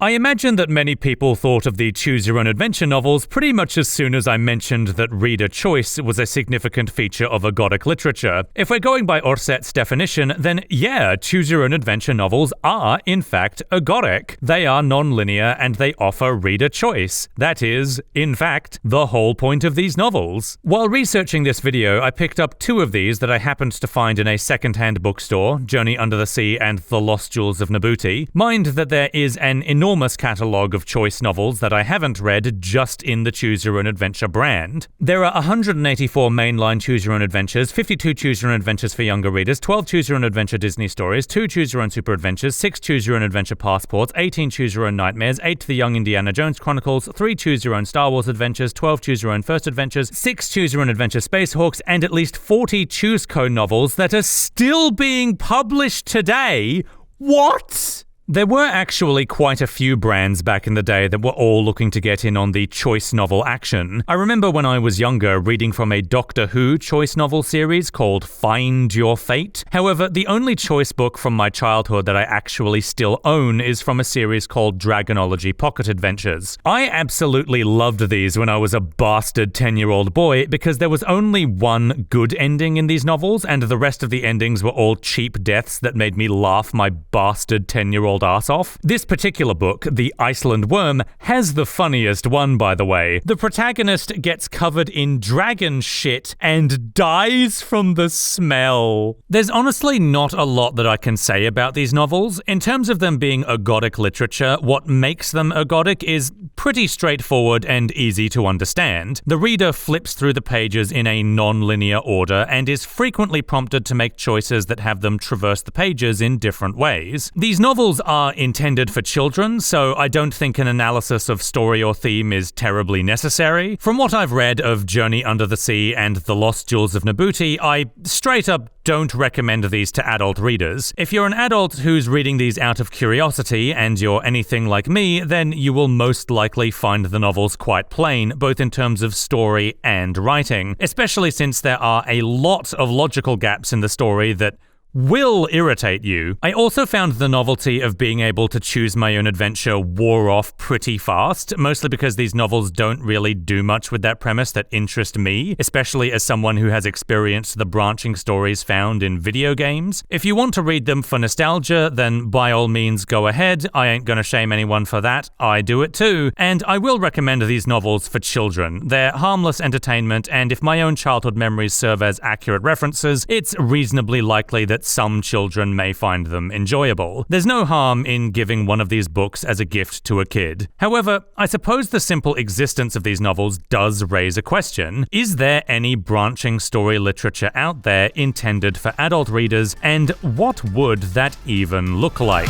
A: I imagine that many people thought of the Choose Your Own Adventure novels pretty much as soon as I mentioned that reader choice was a significant feature of Ergodic literature. If we're going by Aarseth's definition, then yeah, Choose Your Own Adventure novels are, in fact, Ergodic. They are non-linear and they offer reader choice. That is, in fact, the whole point of these novels. While researching this video, I picked up two of these that I happened to find in a second-hand bookstore, Journey Under the Sea and The Lost Jewels of Nabuti. Mind that there is an enormous catalogue of choice novels that I haven't read just in the Choose Your Own Adventure brand. There are 184 mainline Choose Your Own Adventures, 52 Choose Your Own Adventures for younger readers, 12 Choose Your Own Adventure Disney stories, 2 Choose Your Own Super Adventures, 6 Choose Your Own Adventure passports, 18 Choose Your Own Nightmares, 8 The Young Indiana Jones Chronicles, 3 Choose Your Own Star Wars Adventures, 12 Choose Your Own First Adventures, 6 Choose Your Own Adventure Space Hawks, and at least 40 Choose Co novels that are still being published today. What? There were actually quite a few brands back in the day that were all looking to get in on the choice novel action. I remember when I was younger reading from a Doctor Who choice novel series called Find Your Fate. However, the only choice book from my childhood that I actually still own is from a series called Dragonology Pocket Adventures. I absolutely loved these when I was a bastard 10-year-old boy because there was only one good ending in these novels and the rest of the endings were all cheap deaths that made me laugh my bastard 10-year-old old arse off. This particular book, The Iceland Worm, has the funniest one, by the way. The protagonist gets covered in dragon shit and dies from the smell. There's honestly not a lot that I can say about these novels. In terms of them being ergodic literature, what makes them ergodic is pretty straightforward and easy to understand. The reader flips through the pages in a non-linear order and is frequently prompted to make choices that have them traverse the pages in different ways. These novels are intended for children, so I don't think an analysis of story or theme is terribly necessary. From what I've read of Journey Under the Sea and The Lost Jewels of Nabuti, I straight up don't recommend these to adult readers. If you're an adult who's reading these out of curiosity and you're anything like me, then you will most likely find the novels quite plain, both in terms of story and writing, especially since there are a lot of logical gaps in the story that will irritate you. I also found the novelty of being able to choose my own adventure wore off pretty fast, mostly because these novels don't really do much with that premise that interest me, especially as someone who has experienced the branching stories found in video games. If you want to read them for nostalgia, then by all means go ahead. I ain't gonna shame anyone for that. I do it too. And I will recommend these novels for children. They're harmless entertainment, and if my own childhood memories serve as accurate references, it's reasonably likely that some children may find them enjoyable. There's no harm in giving one of these books as a gift to a kid. However, I suppose the simple existence of these novels does raise a question. Is there any branching story literature out there intended for adult readers, and what would that even look like?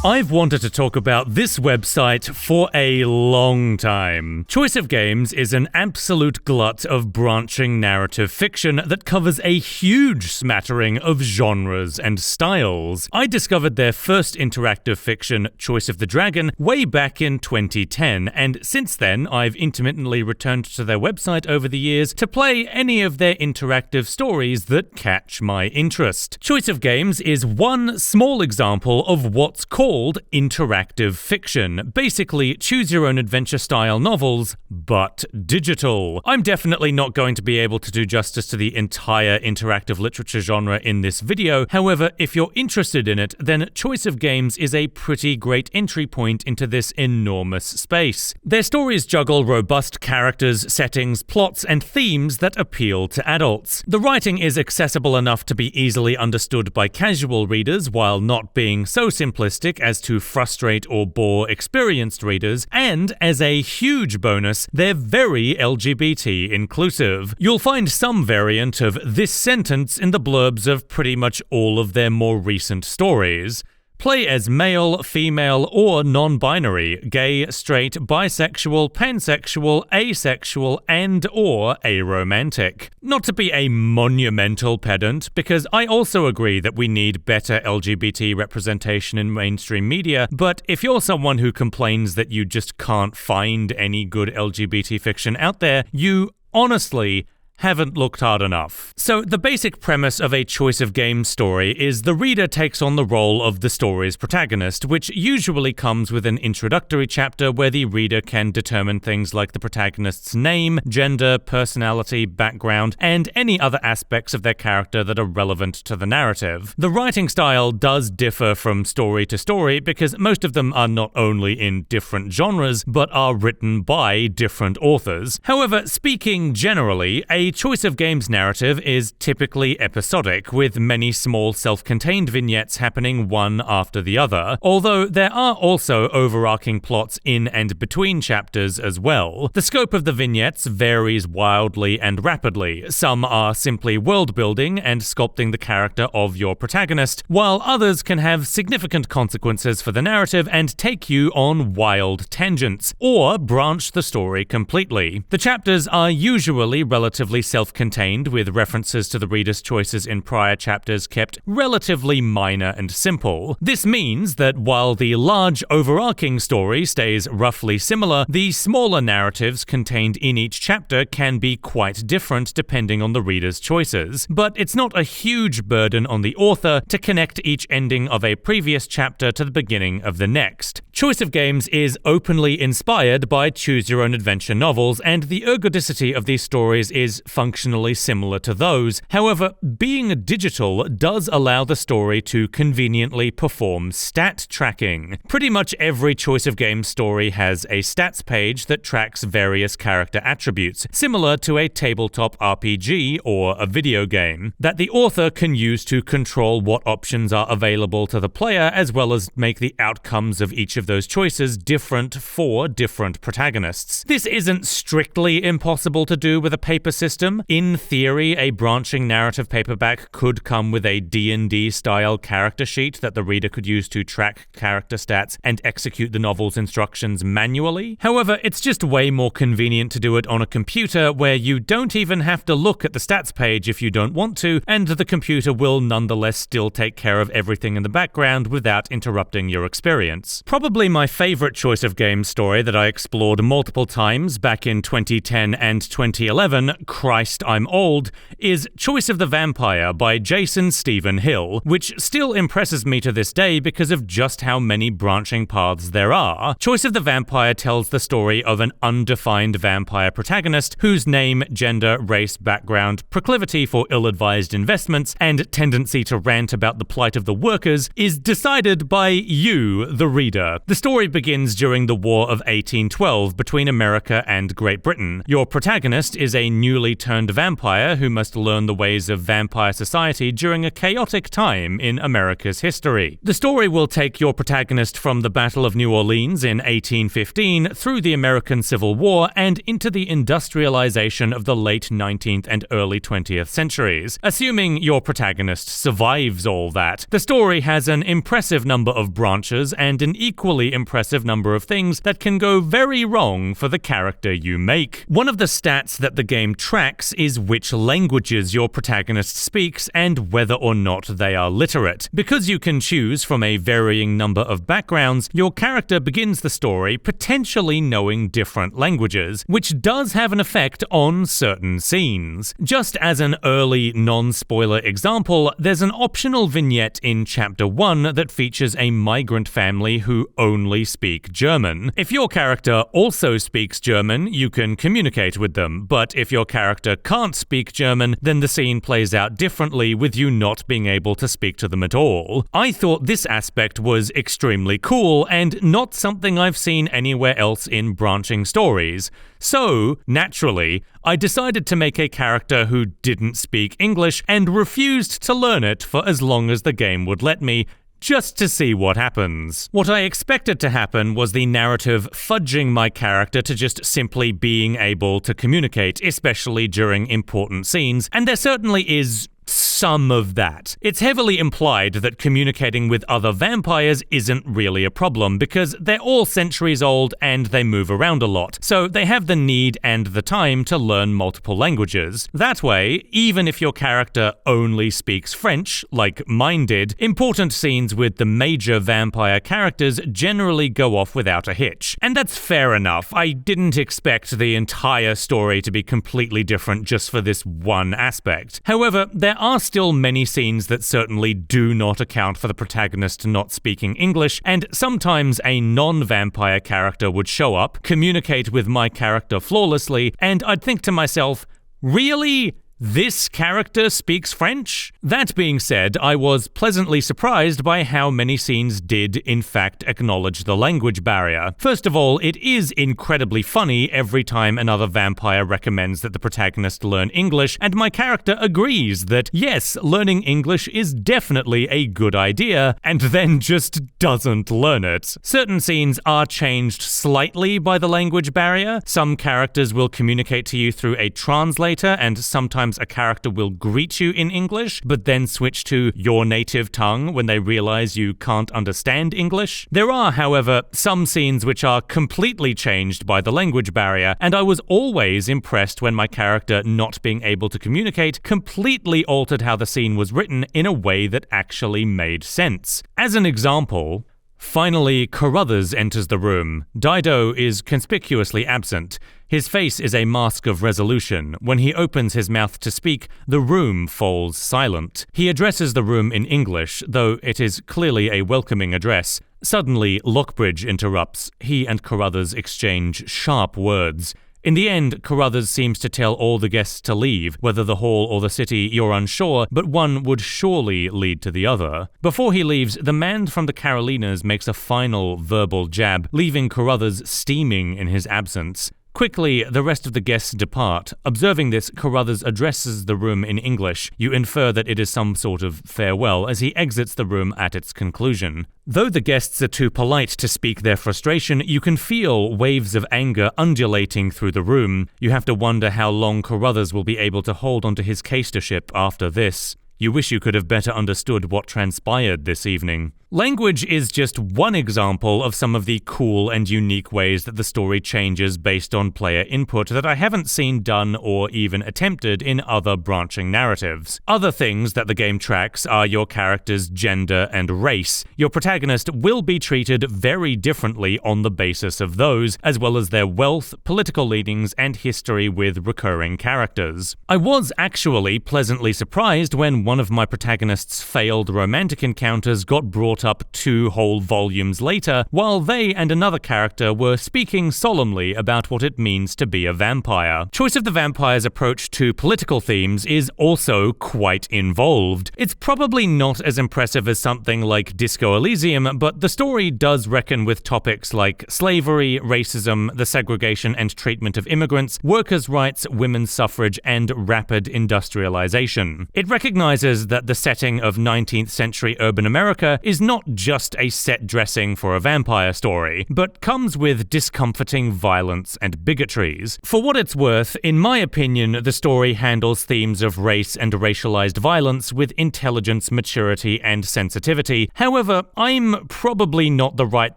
A: I've wanted to talk about this website for a long time. Choice of Games is an absolute glut of branching narrative fiction that covers a huge smattering of genres and styles. I discovered their first interactive fiction, Choice of the Dragon, way back in 2010, and since then I've intermittently returned to their website over the years to play any of their interactive stories that catch my interest. Choice of Games is one small example of what's called interactive fiction. Basically, choose-your-own-adventure style novels, but digital. I'm definitely not going to be able to do justice to the entire interactive literature genre in this video. However, if you're interested in it, then Choice of Games is a pretty great entry point into this enormous space. Their stories juggle robust characters, settings, plots, and themes that appeal to adults. The writing is accessible enough to be easily understood by casual readers while not being so simplistic as to frustrate or bore experienced readers, and as a huge bonus, they're very LGBT inclusive. You'll find some variant of this sentence in the blurbs of pretty much all of their more recent stories. Play as male, female, or non-binary, gay, straight, bisexual, pansexual, asexual, and/or aromantic. Not to be a monumental pedant, because I also agree that we need better LGBT representation in mainstream media, but if you're someone who complains that you just can't find any good LGBT fiction out there, you honestly haven't looked hard enough. So the basic premise of a Choice of Games story is the reader takes on the role of the story's protagonist, which usually comes with an introductory chapter where the reader can determine things like the protagonist's name, gender, personality, background, and any other aspects of their character that are relevant to the narrative. The writing style does differ from story to story because most of them are not only in different genres, but are written by different authors. However, speaking generally, a Choice of Games narrative is typically episodic, with many small self-contained vignettes happening one after the other, although there are also overarching plots in and between chapters as well. The scope of the vignettes varies wildly and rapidly. Some are simply world-building and sculpting the character of your protagonist, while others can have significant consequences for the narrative and take you on wild tangents, or branch the story completely. The chapters are usually relatively self-contained, with references to the reader's choices in prior chapters kept relatively minor and simple. This means that while the large overarching story stays roughly similar, the smaller narratives contained in each chapter can be quite different depending on the reader's choices. But it's not a huge burden on the author to connect each ending of a previous chapter to the beginning of the next. Choice of Games is openly inspired by choose-your-own-adventure novels, and the ergodicity of these stories is functionally similar to those. However, being digital does allow the story to conveniently perform stat tracking. Pretty much every Choice of Games story has a stats page that tracks various character attributes, similar to a tabletop RPG or a video game, that the author can use to control what options are available to the player, as well as make the outcomes of each of those choices different for different protagonists. This isn't strictly impossible to do with a paper system. In theory, a branching narrative paperback could come with a D&D style character sheet that the reader could use to track character stats and execute the novel's instructions manually. However, it's just way more convenient to do it on a computer, where you don't even have to look at the stats page if you don't want to, and the computer will nonetheless still take care of everything in the background without interrupting your experience. Probably my favorite Choice of Games story that I explored multiple times back in 2010 and 2011, Christ, I'm Old, is Choice of the Vampire by Jason Stephen Hill, which still impresses me to this day because of just how many branching paths there are. Choice of the Vampire tells the story of an undefined vampire protagonist whose name, gender, race, background, proclivity for ill-advised investments, and tendency to rant about the plight of the workers is decided by you, the reader. The story begins during the War of 1812 between America and Great Britain. Your protagonist is a newly turned vampire who must learn the ways of vampire society during a chaotic time in America's history. The story will take your protagonist from the Battle of New Orleans in 1815 through the American Civil War and into the industrialization of the late 19th and early 20th centuries. Assuming your protagonist survives all that, the story has an impressive number of branches and an equally impressive number of things that can go very wrong for the character you make. One of the stats that the game tracks is which languages your protagonist speaks and whether or not they are literate. Because you can choose from a varying number of backgrounds, your character begins the story potentially knowing different languages, which does have an effect on certain scenes. Just as an early non-spoiler example, there's an optional vignette in Chapter 1 that features a migrant family who only speak German. If your character also speaks German, you can communicate with them, but if your character can't speak German, then the scene plays out differently with you not being able to speak to them at all. I thought this aspect was extremely cool and not something I've seen anywhere else in branching stories. So, naturally, I decided to make a character who didn't speak English and refused to learn it for as long as the game would let me, just to see what happens. What I expected to happen was the narrative fudging my character to just simply being able to communicate, especially during important scenes, and there certainly is some of that. It's heavily implied that communicating with other vampires isn't really a problem because they're all centuries old and they move around a lot, so they have the need and the time to learn multiple languages. That way, even if your character only speaks French, like mine did, important scenes with the major vampire characters generally go off without a hitch. And that's fair enough. I didn't expect the entire story to be completely different just for this one aspect. However, there are still many scenes that certainly do not account for the protagonist not speaking English, and sometimes a non-vampire character would show up, communicate with my character flawlessly, and I'd think to myself, really? This character speaks French? That being said, I was pleasantly surprised by how many scenes did, in fact, acknowledge the language barrier. First of all, it is incredibly funny every time another vampire recommends that the protagonist learn English, and my character agrees that, yes, learning English is definitely a good idea, and then just doesn't learn it. Certain scenes are changed slightly by the language barrier. Some characters will communicate to you through a translator, and sometimes a character will greet you in English, but then switch to your native tongue when they realize you can't understand English. There are, however, some scenes which are completely changed by the language barrier, and I was always impressed when my character not being able to communicate completely altered how the scene was written in a way that actually made sense. As an example, finally, Carruthers enters the room. Dido is conspicuously absent. His face is a mask of resolution. When he opens his mouth to speak, the room falls silent. He addresses the room in English, though it is clearly a welcoming address. Suddenly, Lockbridge interrupts. He and Carruthers exchange sharp words. In the end, Carruthers seems to tell all the guests to leave. Whether the hall or the city, you're unsure, but one would surely lead to the other. Before he leaves, the man from the Carolinas makes a final verbal jab, leaving Carruthers steaming in his absence. Quickly, the rest of the guests depart. Observing this, Carruthers addresses the room in English. You infer that it is some sort of farewell as he exits the room at its conclusion. Though the guests are too polite to speak their frustration, you can feel waves of anger undulating through the room. You have to wonder how long Carruthers will be able to hold onto his castership after this. You wish you could have better understood what transpired this evening. Language is just one example of some of the cool and unique ways that the story changes based on player input that I haven't seen done or even attempted in other branching narratives. Other things that the game tracks are your character's gender and race. Your protagonist will be treated very differently on the basis of those, as well as their wealth, political leanings, and history with recurring characters. I was actually pleasantly surprised when one of my protagonist's failed romantic encounters got brought up 2 whole volumes later, while they and another character were speaking solemnly about what it means to be a vampire. Choice of the Vampire's approach to political themes is also quite involved. It's probably not as impressive as something like Disco Elysium, but the story does reckon with topics like slavery, racism, the segregation and treatment of immigrants, workers' rights, women's suffrage, and rapid industrialization. It recognizes that the setting of 19th century urban America is not just a set dressing for a vampire story, but comes with discomforting violence and bigotries. For what it's worth, in my opinion, the story handles themes of race and racialized violence with intelligence, maturity, and sensitivity. However, I'm probably not the right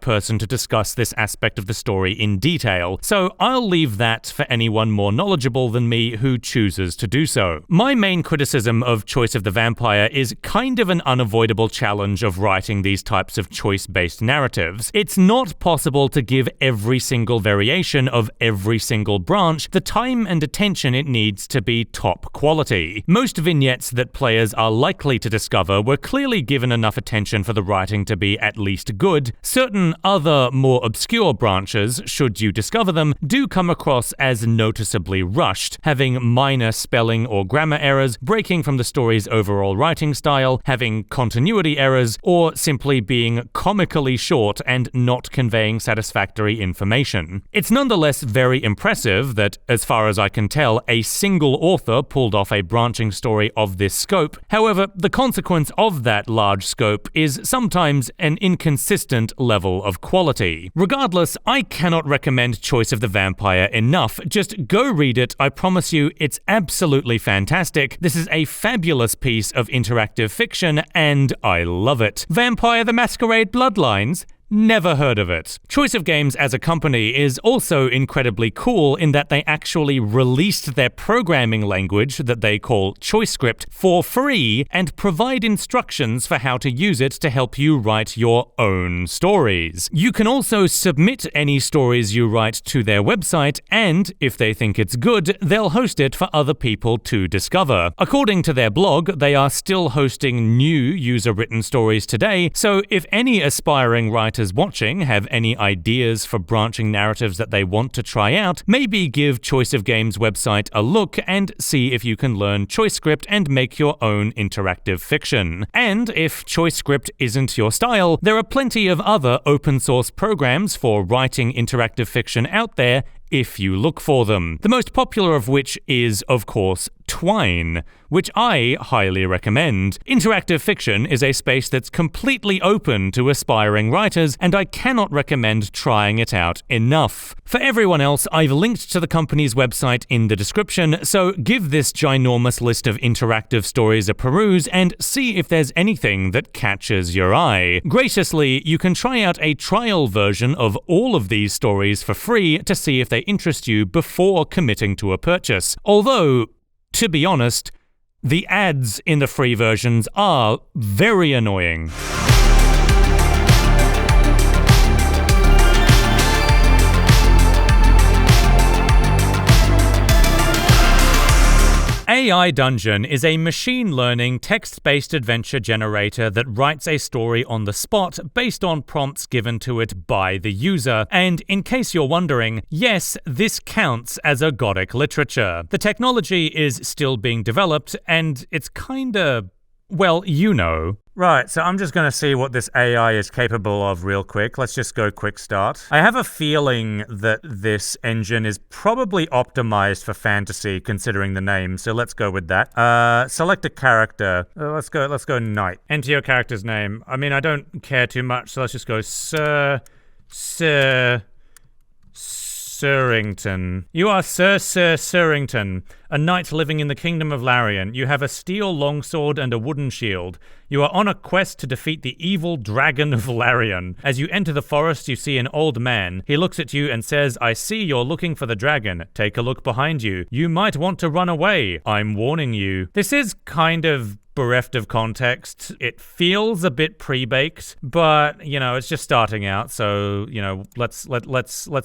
A: person to discuss this aspect of the story in detail, so I'll leave that for anyone more knowledgeable than me who chooses to do so. My main criticism of Choice of the Vampire is kind of an unavoidable challenge of writing these types of choice-based narratives. It's not possible to give every single variation of every single branch the time and attention it needs to be top quality. Most vignettes that players are likely to discover were clearly given enough attention for the writing to be at least good. Certain other, more obscure branches, should you discover them, do come across as noticeably rushed, having minor spelling or grammar errors, breaking from the story's overall writing style, having continuity errors, or simply being comically short and not conveying satisfactory information. It's nonetheless very impressive that, as far as I can tell, a single author pulled off a branching story of this scope. However, the consequence of that large scope is sometimes an inconsistent level of quality. Regardless, I cannot recommend Choice of the Vampire enough. Just go read it. I promise you, it's absolutely fantastic. This is a fabulous piece of interactive fiction, and I love it. Vampire the Masquerade Bloodlines? Never heard of it. Choice of Games as a company is also incredibly cool in that they actually released their programming language that they call ChoiceScript for free and provide instructions for how to use it to help you write your own stories. You can also submit any stories you write to their website, and if they think it's good, they'll host it for other people to discover. According to their blog, they are still hosting new user-written stories today, so if any aspiring writers watching have any ideas for branching narratives that they want to try out, maybe give Choice of Games' website a look and see if you can learn ChoiceScript and make your own interactive fiction. And if ChoiceScript isn't your style, there are plenty of other open source programs for writing interactive fiction out there if you look for them. The most popular of which is, of course, Twine, which I highly recommend. Interactive fiction is a space that's completely open to aspiring writers, and I cannot recommend trying it out enough. For everyone else, I've linked to the company's website in the description, so give this ginormous list of interactive stories a peruse and see if there's anything that catches your eye. Graciously, you can try out a trial version of all of these stories for free to see if they interest you before committing to a purchase. Although, to be honest, the ads in the free versions are very annoying. AI Dungeon is a machine learning text-based adventure generator that writes a story on the spot based on prompts given to it by the user. And in case you're wondering, yes, this counts as ergodic literature. The technology is still being developed, and it's kinda, well, you know. Right, so I'm just going to see what this AI is capable of real quick. Let's just go quick start. I have a feeling that this engine is probably optimized for fantasy, considering the name, so let's go with that. Select a character. Let's go knight. Enter your character's name. I mean, I don't care too much, so let's just go Surrington. You are Sir Surrington, a knight living in the kingdom of Larian. You have a steel longsword and a wooden shield. You are on a quest to defeat the evil dragon of Larian. As you enter the forest, you see an old man. He looks at you and says, "I see you're looking for the dragon. Take a look behind you. You might want to run away. I'm warning you." This is kind of bereft of context. It feels a bit pre-baked, but it's just starting out, so let's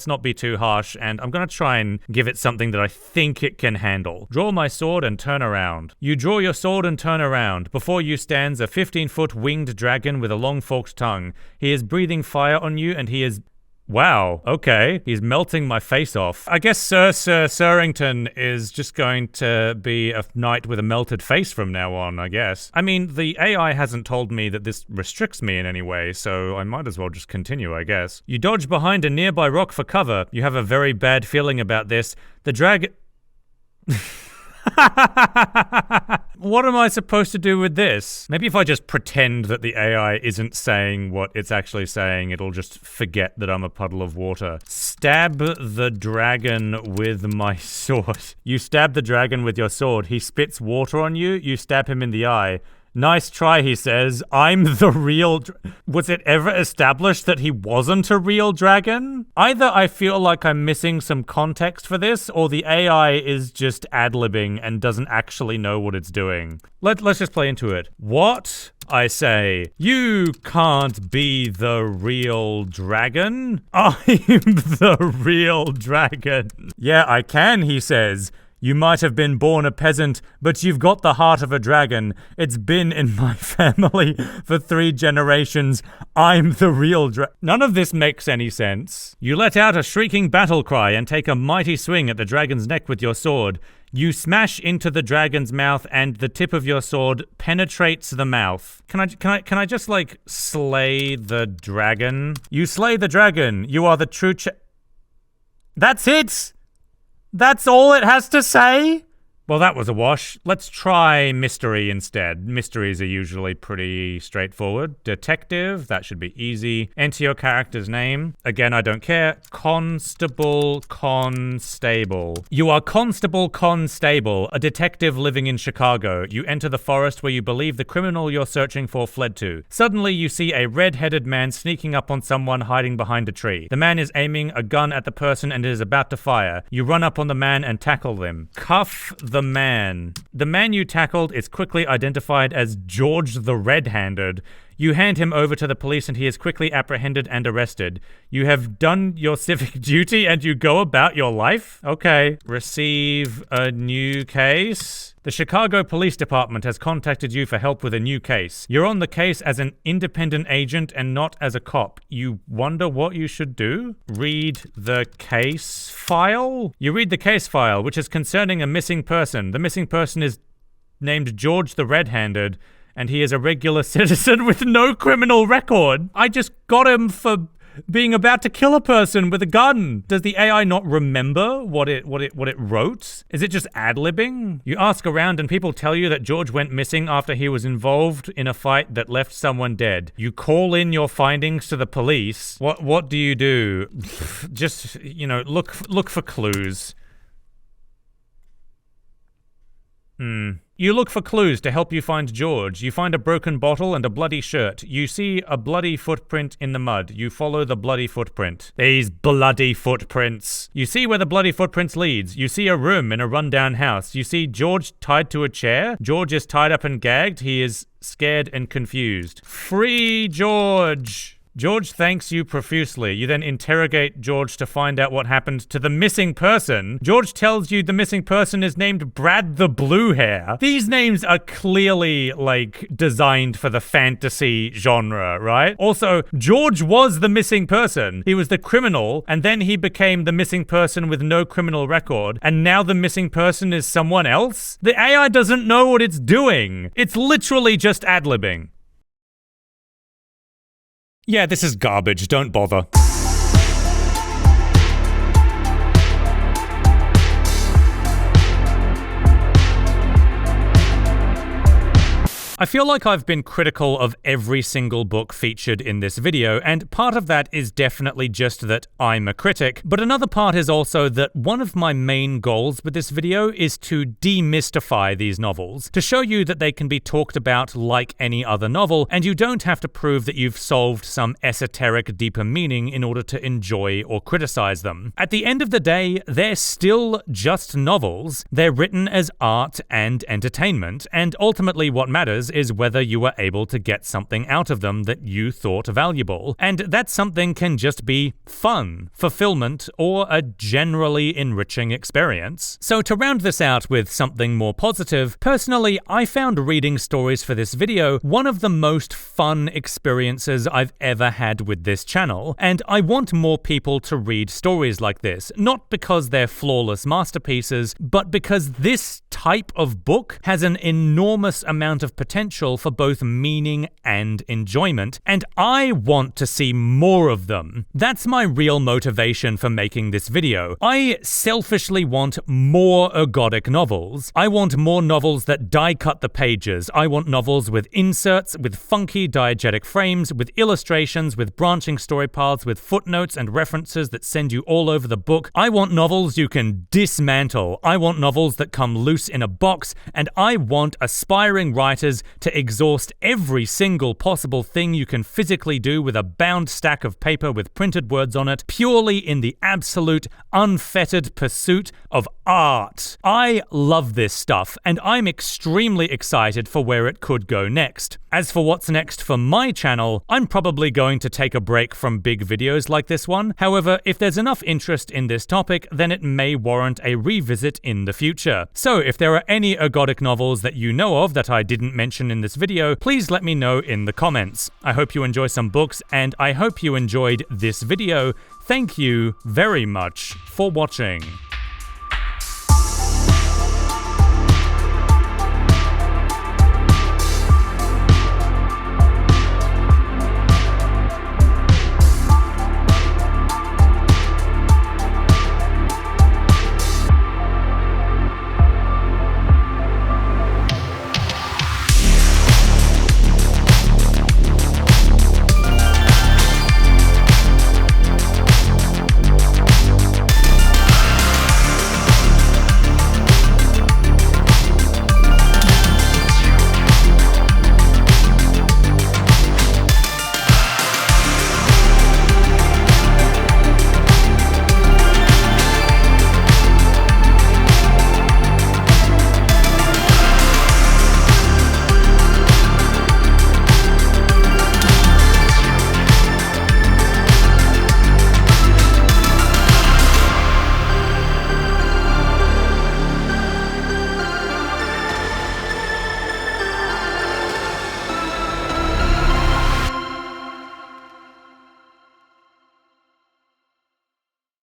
A: not be too harsh, and I'm gonna try and give it something that I think it can handle. Draw my sword and turn around. You draw your sword and turn around. Before you stands a 15-foot winged dragon with a long forked tongue. He is breathing fire on you, and he is... Wow, okay. He's melting my face off. I guess Sir Surrington is just going to be a knight with a melted face from now on, I guess. I mean, the AI hasn't told me that this restricts me in any way, so I might as well just continue, I guess. You dodge behind a nearby rock for cover. You have a very bad feeling about this. The dragon... What am I supposed to do with this? Maybe if I just pretend that the AI isn't saying what it's actually saying, it'll just forget that I'm a puddle of water. Stab the dragon with my sword. You stab the dragon with your sword. He spits water on you. You stab him in the eye. Nice try, he says. I'm the real... Was it ever established that he wasn't a real dragon? Either I feel like I'm missing some context for this, or the AI is just ad-libbing and doesn't actually know what it's doing. Let's just play into it. What? I say, you can't be the real dragon. I'm the real dragon. Yeah, I can, he says. You might have been born a peasant, but you've got the heart of a dragon. It's been in my family for 3 generations. I'm the real None of this makes any sense. You let out a shrieking battle cry and take a mighty swing at the dragon's neck with your sword. You smash into the dragon's mouth and the tip of your sword penetrates the mouth. Can I just slay the dragon? You slay the dragon. You are the true That's it! That's all it has to say? Well, that was a wash. Let's try mystery instead. Mysteries are usually pretty straightforward. Detective, that should be easy. Enter your character's name. Again, I don't care. Constable. You are Constable Constable, a detective living in Chicago. You enter the forest where you believe the criminal you're searching for fled to. Suddenly, you see a red-headed man sneaking up on someone hiding behind a tree. The man is aiming a gun at the person and is about to fire. You run up on the man and tackle them. Cuff the man. The man you tackled is quickly identified as George the Red-Handed. You hand him over to the police and he is quickly apprehended and arrested. You have done your civic duty and you go about your life? Okay. Receive a new case. The Chicago Police Department has contacted you for help with a new case. You're on the case as an independent agent and not as a cop. You wonder what you should do? Read the case file? You read the case file, which is concerning a missing person. The missing person is named George the Red-Handed, and he is a regular citizen with no criminal record. I just got him for being about to kill a person with a gun. Does the AI not remember what it wrote? Is it just ad-libbing? You ask around and people tell you that George went missing after he was involved in a fight that left someone dead. You call in your findings to the police. What do you do? Just, look for clues. You look for clues to help you find George. You find a broken bottle and a bloody shirt. You see a bloody footprint in the mud. You follow the bloody footprint. These bloody footprints. You see where the bloody footprints leads. You see a room in a rundown house. You see George tied to a chair. George is tied up and gagged. He is scared and confused. Free George! George thanks you profusely. You then interrogate George to find out what happened to the missing person. George tells you the missing person is named Brad the Blue Hair. These names are clearly, designed for the fantasy genre, right? Also, George was the missing person. He was the criminal, and then he became the missing person with no criminal record, and now the missing person is someone else? The AI doesn't know what it's doing. It's literally just ad-libbing. Yeah, this is garbage. Don't bother. I feel like I've been critical of every single book featured in this video, and part of that is definitely just that I'm a critic, but another part is also that one of my main goals with this video is to demystify these novels, to show you that they can be talked about like any other novel, and you don't have to prove that you've solved some esoteric, deeper meaning in order to enjoy or criticize them. At the end of the day, they're still just novels. They're written as art and entertainment, and ultimately what matters is whether you were able to get something out of them that you thought valuable. And that something can just be fun, fulfillment, or a generally enriching experience. So to round this out with something more positive, personally, I found reading stories for this video one of the most fun experiences I've ever had with this channel, and I want more people to read stories like this, not because they're flawless masterpieces, but because this type of book has an enormous amount of potential for both meaning and enjoyment, and I want to see more of them. That's my real motivation for making this video. I selfishly want more ergodic novels. I want more novels that die-cut the pages. I want novels with inserts, with funky diegetic frames, with illustrations, with branching story paths, with footnotes and references that send you all over the book. I want novels you can dismantle. I want novels that come loose in a box, and I want aspiring writers to exhaust every single possible thing you can physically do with a bound stack of paper with printed words on it, purely in the absolute, unfettered pursuit of art. I love this stuff, and I'm extremely excited for where it could go next. As for what's next for my channel, I'm probably going to take a break from big videos like this one. However, if there's enough interest in this topic, then it may warrant a revisit in the future. So if there are any ergodic novels that you know of that I didn't mention in this video, please let me know in the comments. I hope you enjoy some books, and I hope you enjoyed this video. Thank you very much for watching.